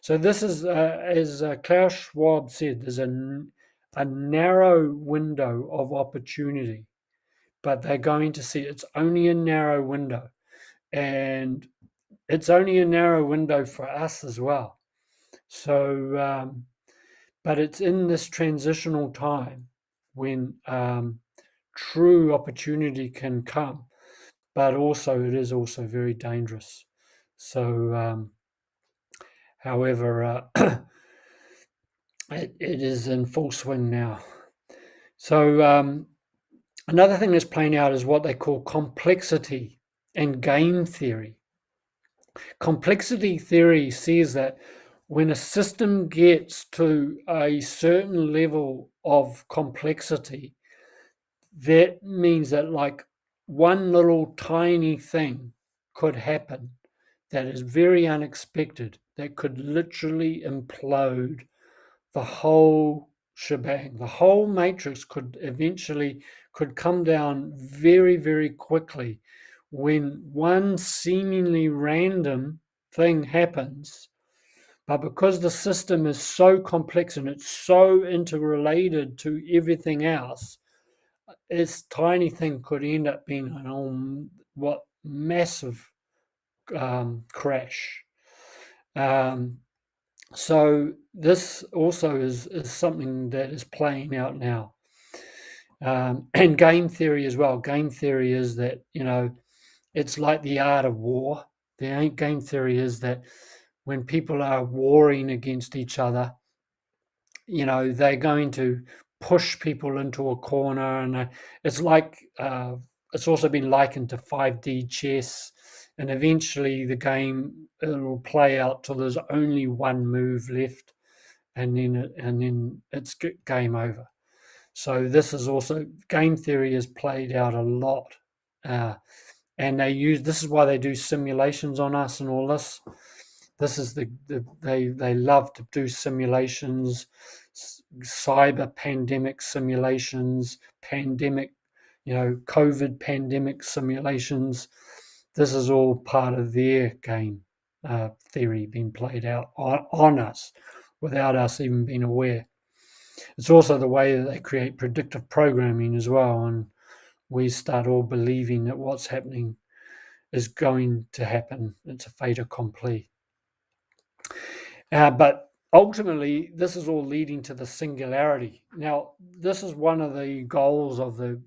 So this is, as Klaus Schwab said, there's a narrow window of opportunity, but they're going to see it's only a narrow window, and it's only a narrow window for us as well. So, but it's in this transitional time when true opportunity can come, but also it is also very dangerous. So, however, it is in full swing now. So another thing that's playing out is what they call complexity and game theory. Complexity theory says that when a system gets to a certain level of complexity, that means that like one little tiny thing could happen that is very unexpected, that could literally implode the whole shebang. The whole matrix could come down very, very quickly when one seemingly random thing happens. But because the system is so complex and it's so interrelated to everything else, this tiny thing could end up being an massive crash. So this also is something that is playing out now. And game theory as well. Game theory is that, it's like the art of war. The game theory is that when people are warring against each other, they're going to push people into a corner, and it's like it's also been likened to 5D chess, and eventually the game will play out till there's only one move left, and then it's game over. So this is also game theory is played out a lot, and this is why they do simulations on us and all this. This is they love to do simulations cyber pandemic simulations, COVID pandemic simulations. This is all part of their game theory being played out on us without us even being aware. It's also the way that they create predictive programming as well, and we start all believing that what's happening is going to happen. It's a fait accompli. But ultimately, this is all leading to the singularity. Now, this is one of the goals of the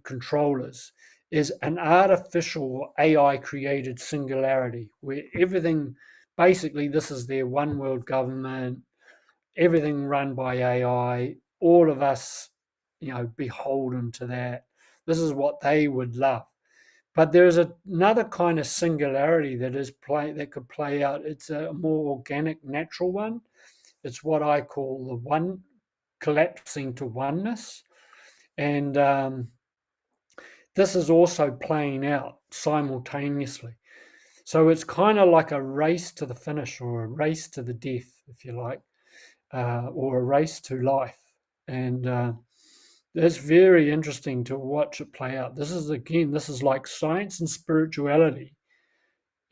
controllers, is an artificial AI created singularity where everything, basically, this is their one world government, everything run by AI, all of us, beholden to that. This is what they would love. But there's another kind of singularity that could play out. It's a more organic, natural one. It's what I call the one collapsing to oneness, and this is also playing out simultaneously. So it's kind of like a race to the finish, or a race to the death, if you like, or a race to life, and it's very interesting to watch it play out. This is like science and spirituality.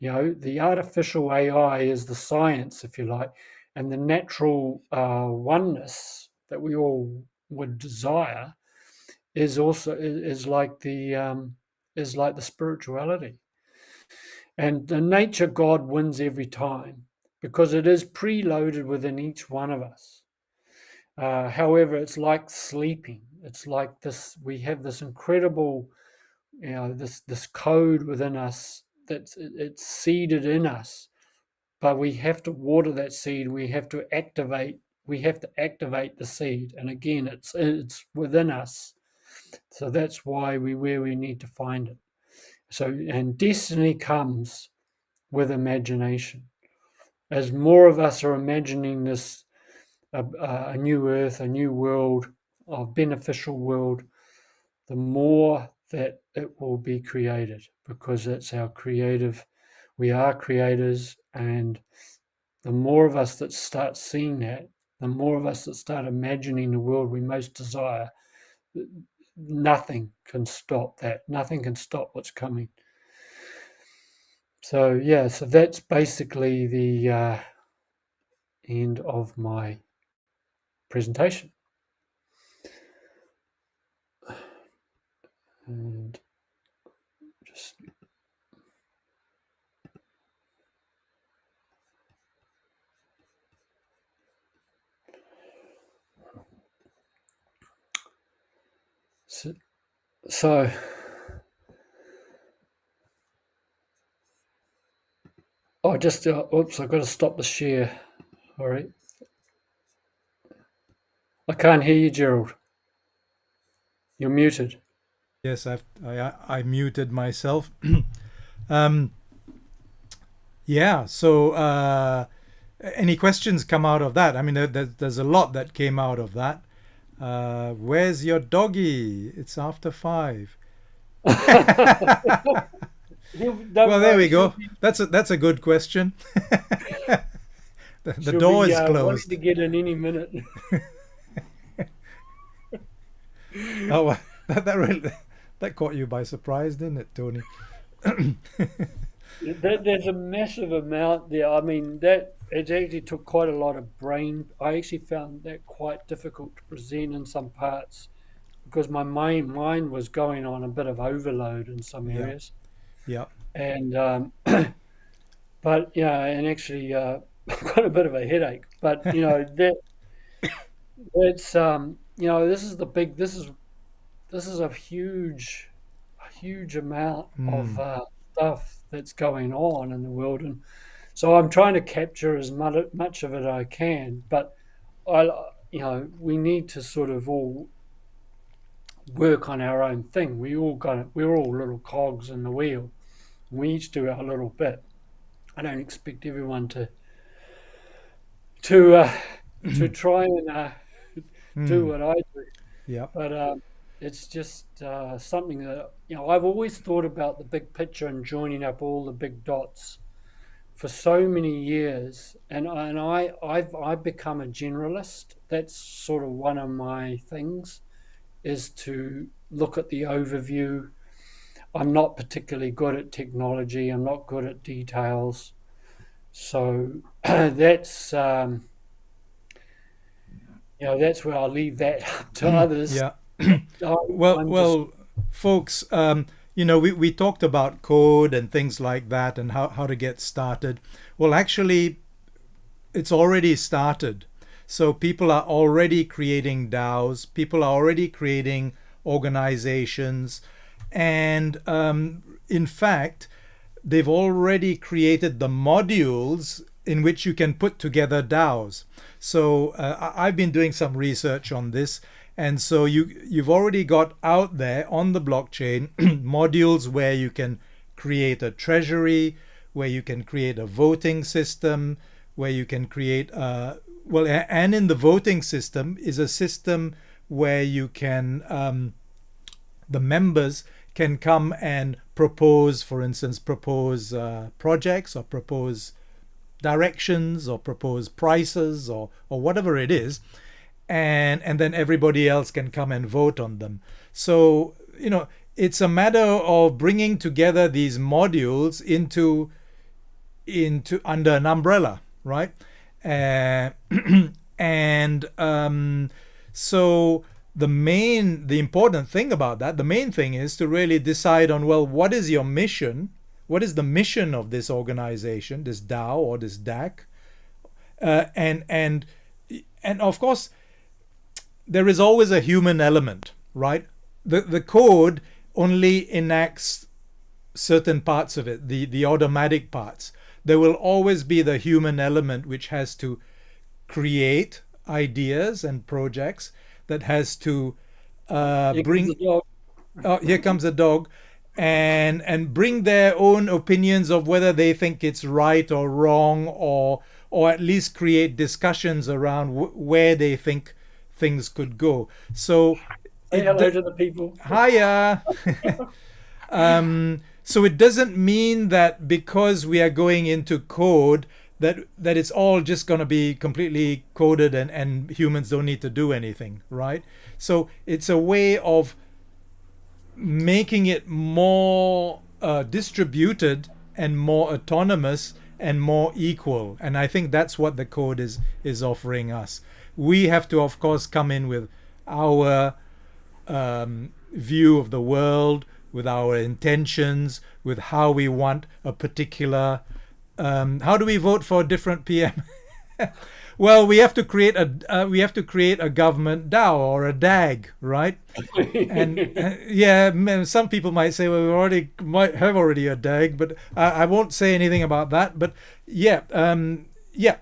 The artificial AI is the science, if you like, and the natural oneness that we all would desire is also is like the spirituality. And the nature God wins every time because it is preloaded within each one of us. However, it's like sleeping. It's like this. We have this incredible, this code within us it's seeded in us, but we have to water that seed. We have to activate. We have to activate the seed, and again, it's within us. So that's why where we need to find it. So, and destiny comes with imagination. As more of us are imagining this, a new earth, a new world, a beneficial world, the more that it will be created, because that's our creative. We are creators, and the more of us that start seeing that, the more of us that start imagining the world we most desire, nothing can stop that. Nothing can stop what's coming. So yeah, so that's basically the end of my presentation. And just so oops, I've got to stop the share. All right. I can't hear you, Gerald. You're muted. Yes, I muted myself. Yeah. So, any questions come out of that? I mean, there's a lot that came out of that. Where's your doggy? It's after 5. Well, there we go. That's a good question. The door is wanting closed. to get in any minute. Oh, that caught you by surprise, didn't it, Tony? There's a massive amount there. I mean, that it actually took quite a lot of brain. I actually found that quite difficult to present in some parts because my mind was going on a bit of overload in some Yeah. areas. Yeah. And but and actually I've got a bit of a headache. But that's this is the big. This is a huge amount of stuff that's going on in the world, and so I'm trying to capture as much of it I can. But we need to sort of all work on our own thing. We're all little cogs in the wheel. We each do our little bit. I don't expect everyone to try and do what I do. Yeah. But it's just something that I've always thought about the big picture and joining up all the big dots for so many years, and I've become a generalist. That's sort of one of my things, is to look at the overview. I'm not particularly good at technology. I'm not good at details. So that's that's where I'll leave that up to others. Yeah. I, Well, I'm just well, folks, we talked about code and things like that and how to get started. Well, actually, it's already started. So people are already creating DAOs, people are already creating organizations, and in fact, they've already created the modules in which you can put together DAOs. So I've been doing some research on this, and so you've already got out there on the blockchain modules where you can create a treasury, where you can create a voting system, where you can create and in the voting system is a system where you can the members can come and propose, for instance, projects or propose directions or propose prices or whatever it is, and then everybody else can come and vote on them. So it's a matter of bringing together these modules into under an umbrella, right? And so the important thing about that, the main thing is to really decide on, well, what is your mission? What is the mission of this organization, this DAO or this DAC? And of course, there is always a human element, right? The code only enacts certain parts of it, the automatic parts. There will always be the human element which has to create ideas and projects, that has to bring. Oh, here comes the dog, and bring their own opinions of whether they think it's right or wrong, or at least create discussions around where they think things could go. So say hello to the people. Hiya. So it doesn't mean that because we are going into code that it's all just going to be completely coded and humans don't need to do anything, right? So it's a way of making it more distributed and more autonomous and more equal. And I think that's what the code is offering us. We have to, of course, come in with our view of the world, with our intentions, with how we want a particular. How do we vote for a different PM? Well, we have to create a government DAO or a DAG, right? And some people might say, well, might have already a DAG, but I won't say anything about that. But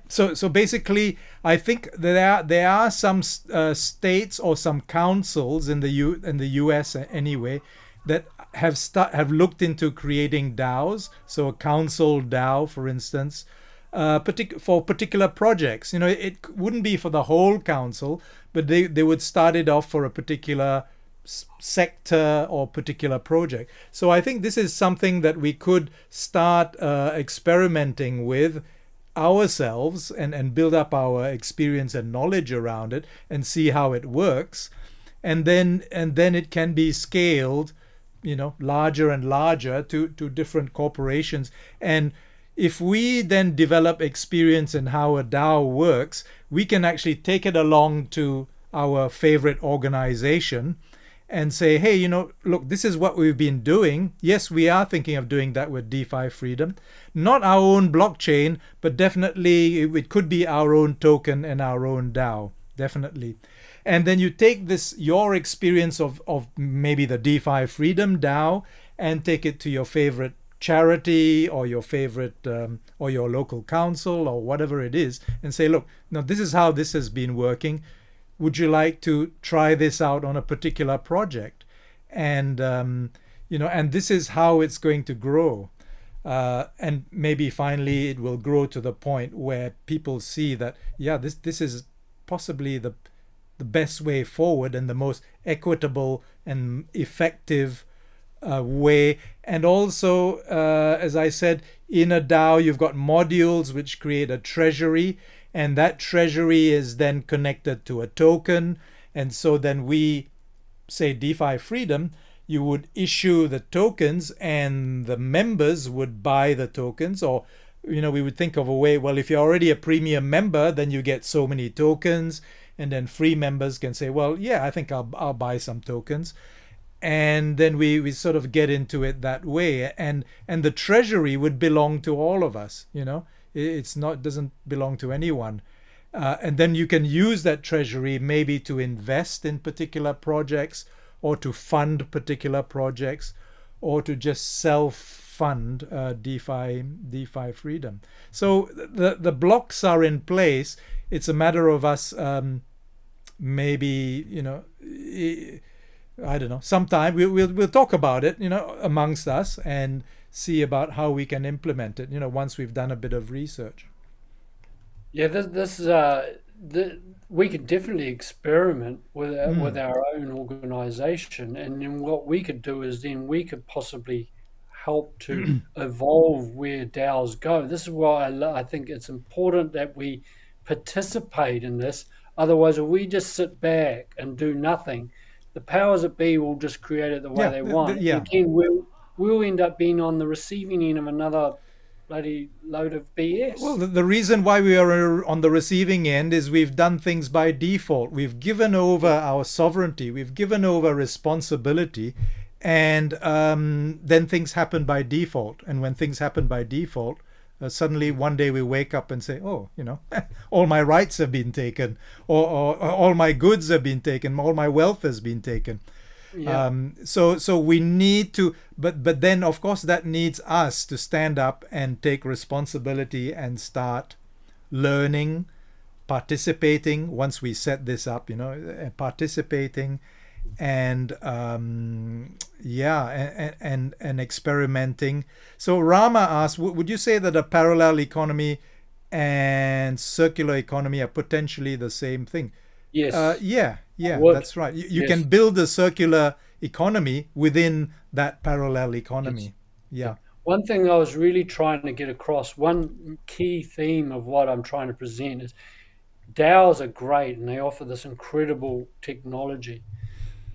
So basically, I think there are some states or some councils in the US anyway that have looked into creating DAOs. So a council DAO, for instance, for particular projects. It wouldn't be for the whole council, but they would start it off for a particular sector or particular project. So I think this is something that we could start experimenting with ourselves and build up our experience and knowledge around it and see how it works, and then it can be scaled larger and larger to different corporations. And if we then develop experience in how a DAO works, we can actually take it along to our favorite organization and say, hey, look, this is what we've been doing. Yes, we are thinking of doing that with DeFi Freedom. Not our own blockchain, but definitely it could be our own token and our own DAO, definitely. And then you take your experience of maybe the DeFi Freedom DAO and take it to your favorite charity or your favorite or your local council or whatever it is, and say, look, now this is how this has been working. Would you like to try this out on a particular project? And and this is how it's going to grow. And maybe finally it will grow to the point where people see that, this is possibly the best way forward and the most equitable and effective way. And also, as I said, in a DAO, you've got modules which create a treasury, and that treasury is then connected to a token. And so then we say DeFi Freedom, you would issue the tokens and the members would buy the tokens. Or we would think of a way, well, if you're already a premium member, then you get so many tokens, and then free members can say, well, yeah, I think I'll buy some tokens. And then we sort of get into it that way, and the treasury would belong to all of us. It's not, doesn't belong to anyone. And then you can use that treasury maybe to invest in particular projects, or to fund particular projects, or to just self-fund DeFi Freedom. So the blocks are in place. It's a matter of us maybe, I don't know, sometime we'll talk about it, amongst us, and see about how we can implement it, once we've done a bit of research. Yeah, we could definitely experiment with our own organization, and then what we could do is then we could possibly help to evolve where DAOs go. This is why I think it's important that we participate in this. Otherwise, if we just sit back and do nothing, the powers that be will just create it the way they want. Yeah. And again, we'll end up being on the receiving end of another bloody load of BS. Well, the reason why we are on the receiving end is we've done things by default. We've given over our sovereignty. We've given over responsibility. And then things happen by default. And when things happen by default, suddenly one day we wake up and say, oh, all my rights have been taken, or all my goods have been taken, all my wealth has been taken. Yeah. So we need to, but then of course that needs us to stand up and take responsibility and start learning, participating. Once we set this up, participating, and and experimenting. So Rama asked, would you say that a parallel economy and circular economy are potentially the same thing? Yes. Yeah, Would. that's right. You Yes. can build a circular economy within that parallel economy. Yeah. One thing I was really trying to get across, one key theme of what I'm trying to present is DAOs are great and they offer this incredible technology.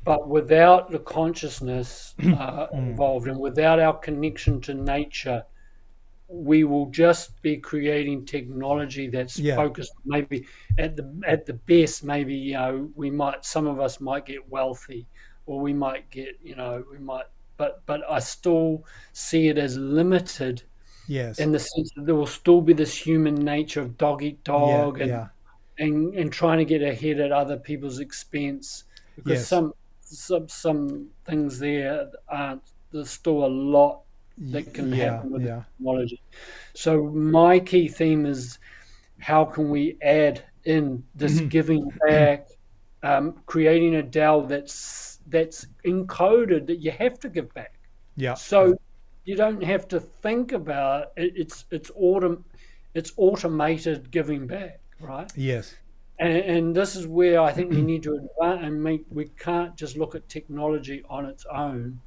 But without the consciousness involved, and without our connection to nature, we will just be creating technology that's Yeah. focused maybe at the best. Maybe some of us might get wealthy, or we might get but I still see it as limited Yes. in the sense that there will still be this human nature of dog eat dog, Yeah. and trying to get ahead at other people's expense, because Yes. some things there aren't. There's still a lot that can happen with Yeah. technology. So my key theme is how can we add in this giving back, creating a DAO that's encoded that you have to give back. Yeah. So you don't have to think about it. It's automated giving back, right? Yes. And this is where I think we need to advance and we can't just look at technology on its own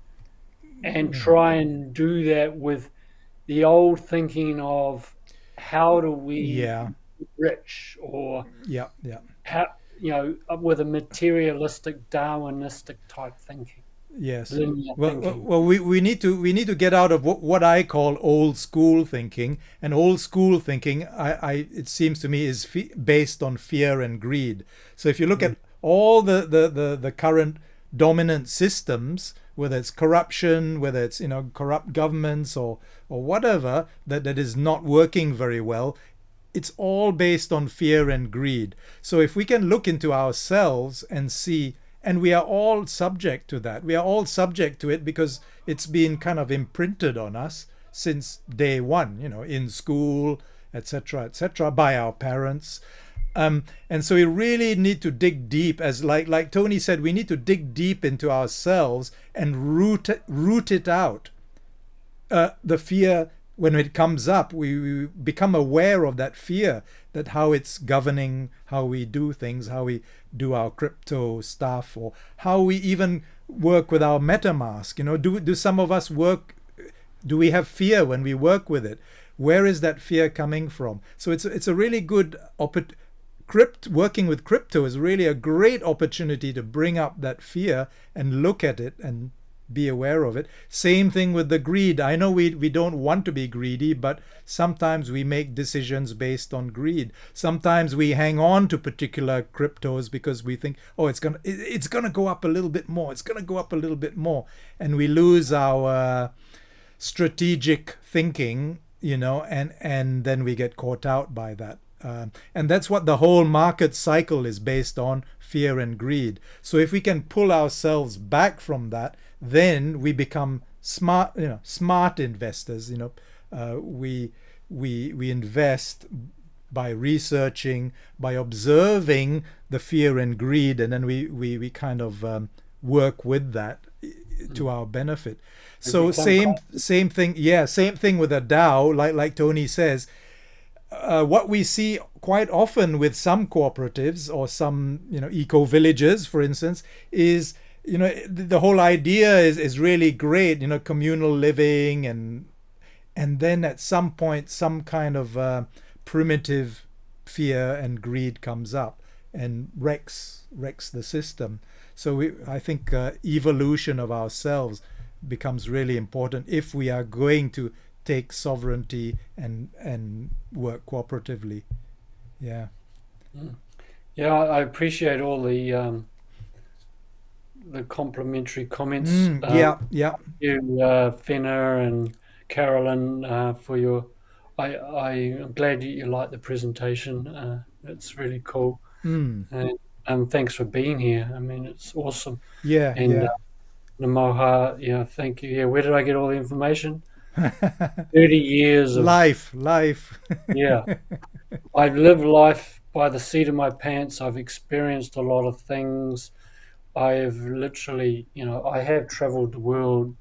and try and do that with the old thinking of how do we Yeah. get rich, or Yeah. how, with a materialistic Darwinistic type thinking. Yes. Linear Well, thinking. we need to get out of what I call old school thinking. And old school thinking, it seems to me, is based on fear and greed. So if you look at all the current dominant systems, whether it's corruption, whether it's corrupt governments or whatever that is not working very well, it's all based on fear and greed. So if we can look into ourselves and see. And we are all subject to that. We are all subject to it because it's been kind of imprinted on us since day one, in school, etc., by our parents. And so we really need to dig deep, as like Tony said, we need to dig deep into ourselves and root it out. The fear when it comes up, we become aware of that fear, that how it's governing how we do things, how we do our crypto stuff, or how we even work with our MetaMask. Do some of us work? Do we have fear when we work with it? Where is that fear coming from? So it's a really good working with crypto is really a great opportunity to bring up that fear and look at it and be aware of it. Same thing with the greed. I know we don't want to be greedy, but sometimes we make decisions based on greed. Sometimes we hang on to particular cryptos because we think, oh, it's gonna go up a little bit more. It's gonna go up a little bit more, and we lose our strategic thinking, and then we get caught out by that. And that's what the whole market cycle is based on: fear and greed. So if we can pull ourselves back from that, then we become smart investors. We invest by researching, by observing the fear and greed, and then we kind of work with that to our benefit. So same thing, same thing with a DAO, like Tony says. What we see quite often with some cooperatives or some eco villages, for instance, is the whole idea is really great, communal living, and then at some point some kind of primitive fear and greed comes up and wrecks the system. So I think evolution of ourselves becomes really important if we are going to take sovereignty and work cooperatively. Yeah. Yeah, I appreciate all the complimentary comments. Yeah. You, Fenner and Carolyn, for your. I'm glad you like the presentation. It's really cool, and thanks for being here. I mean, it's awesome. And Yeah. Namoha, thank you. Yeah, where did I get all the information? 30 years of life. Yeah. I've lived life by the seat of my pants. I've experienced a lot of things. I've literally, I have traveled the world,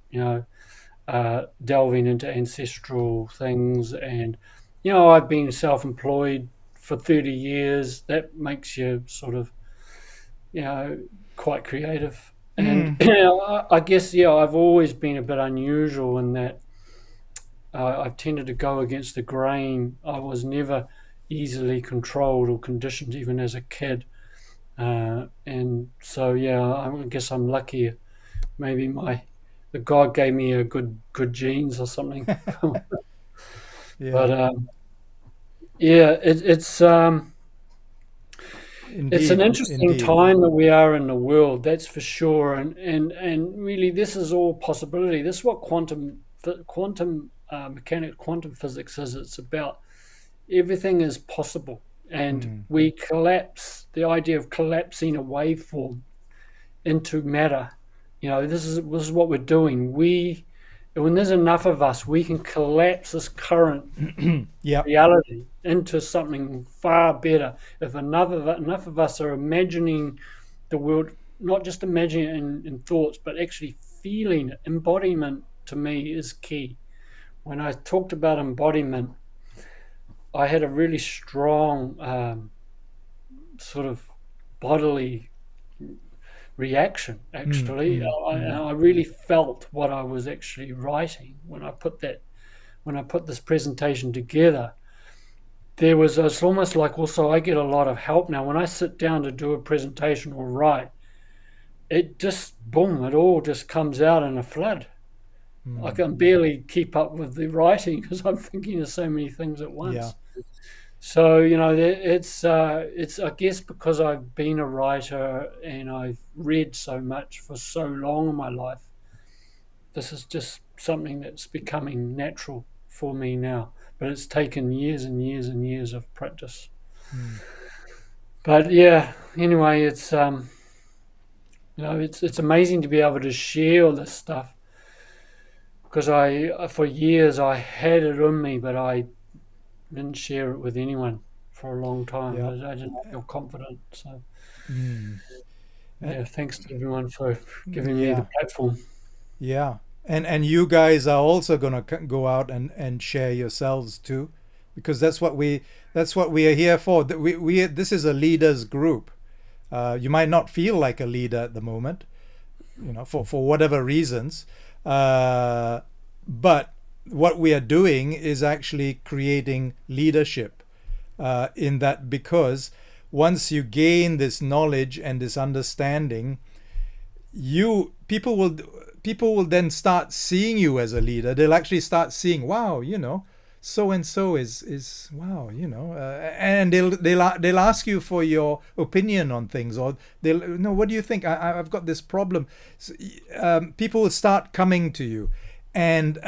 delving into ancestral things. And, I've been self-employed for 30 years. That makes you sort of, quite creative. And, I guess, I've always been a bit unusual in that I've tended to go against the grain. I was never easily controlled or conditioned, even as a kid. And so, I guess I'm lucky. Maybe the God gave me a good genes or something. Yeah. But it's it's an interesting time that we are in the world. That's for sure. And really, this is all possibility. This is what quantum mechanics, quantum physics is. It's about everything is possible, and we collapse the idea of collapsing a waveform into matter. This is what we're doing. When there's enough of us, we can collapse this current reality into something far better. If enough of us are imagining the world, not just imagining it in thoughts, but actually feeling it. Embodiment to me is key. When I talked about embodiment, I had a really strong sort of bodily reaction, actually. I really felt what I was actually writing when I put this presentation together. It's almost like also I get a lot of help now when I sit down to do a presentation or write. It just boom, it all just comes out in a flood. I can barely keep up with the writing because I'm thinking of so many things at once. So it's I guess because I've been a writer and I've read so much for so long in my life, this is just something that's becoming natural for me now. But it's taken years and years and years of practice. But anyway, it's it's amazing to be able to share all this stuff because for years I had it in me, but I didn't share it with anyone for a long time. I didn't feel confident. So, thanks to everyone for giving me the platform. Yeah, And you guys are also going to go out and share yourselves too, because that's what we are here for. We this is a leaders group. You might not feel like a leader at the moment, for whatever reasons, but what we are doing is actually creating leadership, in that, because once you gain this knowledge and this understanding, you people will then start seeing you as a leader. They'll actually start seeing, wow, so and so is wow, and they'll ask you for your opinion on things, or they'll, no, what do you think? I've got this problem. So, people will start coming to you, and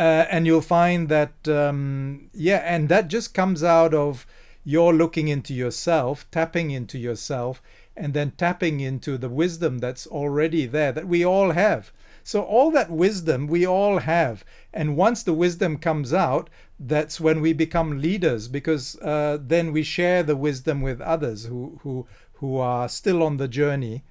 you'll find that and that just comes out of your looking into yourself, tapping into yourself, and then tapping into the wisdom that's already there, that we all have. So all that wisdom we all have, and once the wisdom comes out, that's when we become leaders, because then we share the wisdom with others who are still on the journey,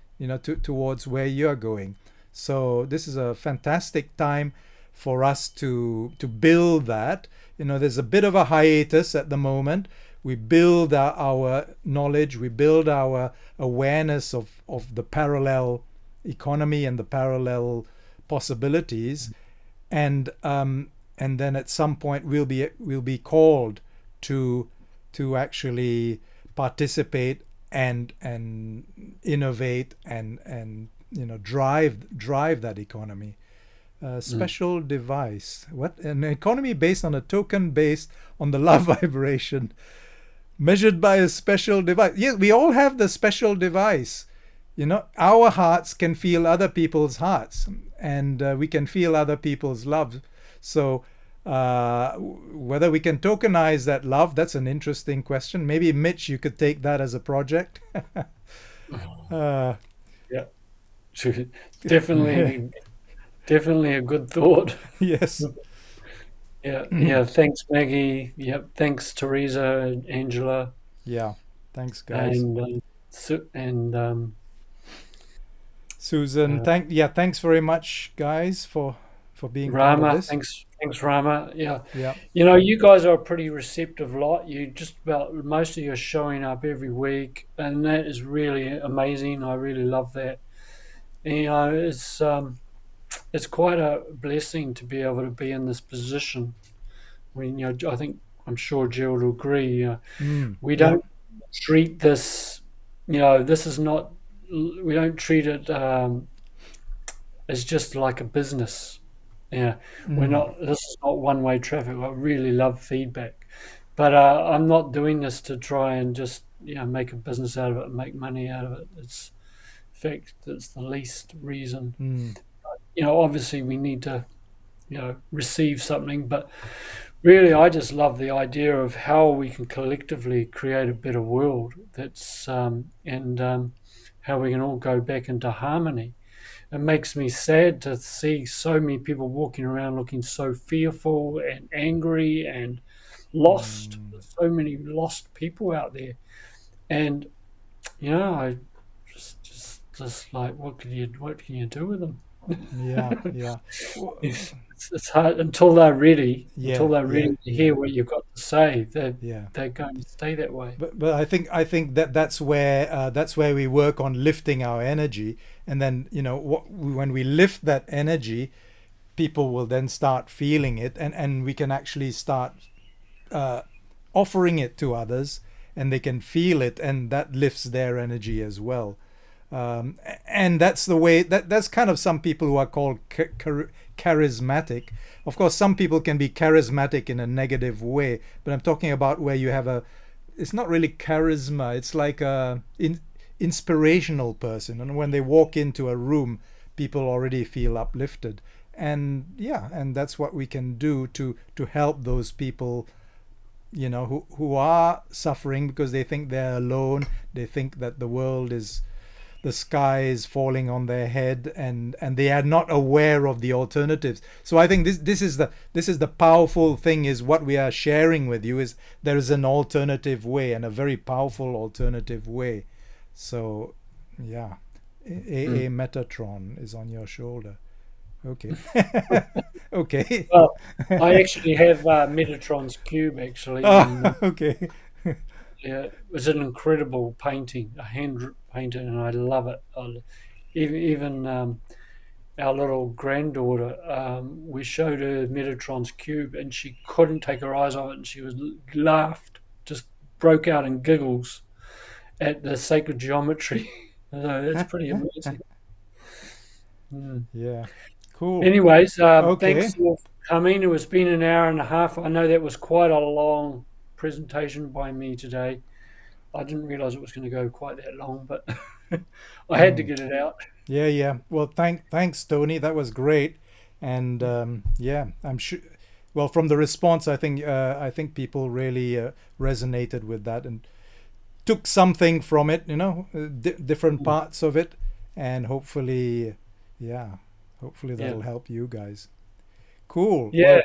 towards where you're going. So this is a fantastic time for us to build that. There's a bit of a hiatus at the moment. We build our knowledge, we build our awareness of the parallel economy and the parallel possibilities, and then at some point we'll be called to actually participate and innovate and drive that economy. Special device. What? An economy based on a token based on the love vibration, measured by a special device. Yes, we all have the special device. Our hearts can feel other people's hearts, and we can feel other people's love. So whether we can tokenize that love, that's an interesting question. Maybe, Mitch, you could take that as a project. Yeah, definitely a good thought. Yes. Yeah. Thanks, Maggie. Yep. Thanks, Teresa, Angela. Yeah. Thanks, guys. And Susan, thanks very much, guys, for being part of Rama. this. Thanks, Rama. Yeah. Yeah. You guys are a pretty receptive lot. Most of you are showing up every week, and that is really amazing. I really love that. And, it's quite a blessing to be able to be in this position. I'm sure Gerald will agree. We don't treat this. This is not. We don't treat it as just like a business. We're not. This is not one-way traffic. I really love feedback, but I'm not doing this to try and just make a business out of it and make money out of it. It's, in fact, it's the least reason. Obviously we need to receive something, but really I just love the idea of how we can collectively create a better world, and how we can all go back into harmony. It makes me sad to see so many people walking around looking so fearful and angry and lost. There's so many lost people out there, and I just like, what can you do with them? Yeah. It's hard until they're ready. Yeah, To hear what you've got to say. They're going to stay that way. But I think that's where we work on lifting our energy, and then when we lift that energy, people will then start feeling it, and we can actually start offering it to others, and they can feel it, and that lifts their energy as well. And that's the way that's kind of some people who are called charismatic. Of course, some people can be charismatic in a negative way, but I'm talking about where you have it's not really charisma, it's like a inspirational person, and when they walk into a room, people already feel uplifted. And that's what we can do to help those people who are suffering because they think they're alone, they think that the sky is falling on their head, and they are not aware of the alternatives. So I think this is the powerful thing, is what we are sharing with you, is there is an alternative way, and a very powerful alternative way. So AA Metatron is on your shoulder. Okay. Okay. Well, I actually have Metatron's cube actually, and Oh, okay. yeah, it was an incredible painting, a hand painted, and I love it. Even our little granddaughter, we showed her Metatron's cube, and she couldn't take her eyes off it, and she was laughed, just broke out in giggles at the sacred geometry. So it's pretty amazing. Mm. Yeah. Cool. Anyways, Okay. thanks for coming. It's been an hour and a half. I know that was quite a long presentation by me today. I didn't realize it was going to go quite that long, but I had to get it out. Yeah, yeah. Well, thanks, Tony. That was great. And yeah, I'm sure. Well, from the response, I think people really resonated with that and took something from it. Different Mm. parts of it, and hopefully, yeah, hopefully Yeah. that'll help you guys. Cool. Yeah. Well,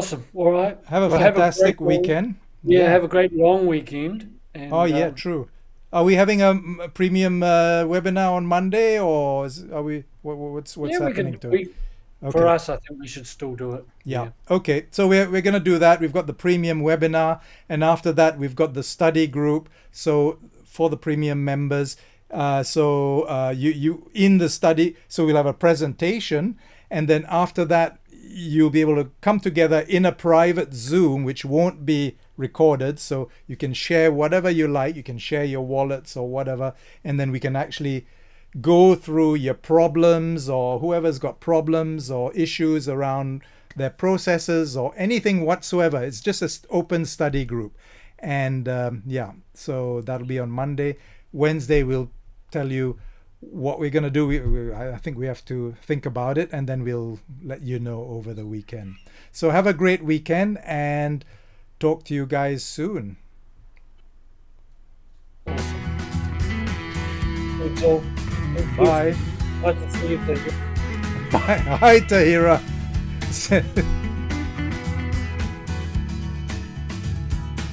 Awesome. All right. have a Well, have a great fantastic long, weekend. yeah, Yeah. have a great long weekend. Oh, And yeah. True. Are we having a premium webinar on Monday, or are we? What's yeah, we happening could. to it? For Okay. us, I think we should still do it. Yeah. Yeah. Okay. So we're going to do that. We've got the premium webinar, and after that, we've got the study group. So for the premium members, you in the study. So we'll have a presentation, and then after that, you'll be able to come together in a private Zoom, which won't be recorded. So you can share whatever you like. You can share your wallets or whatever, and then we can actually go through your problems, or whoever's got problems or issues around their processes or anything whatsoever. It's just an open study group. And yeah, so that'll be on Monday. Wednesday, we'll tell you what we're going to do. I think we have to think about it, and then we'll let you know over the weekend. So have a great weekend, and talk to you guys soon. Thanks all. Thank you. Bye. Nice to see you. Bye. Hi, Tahira.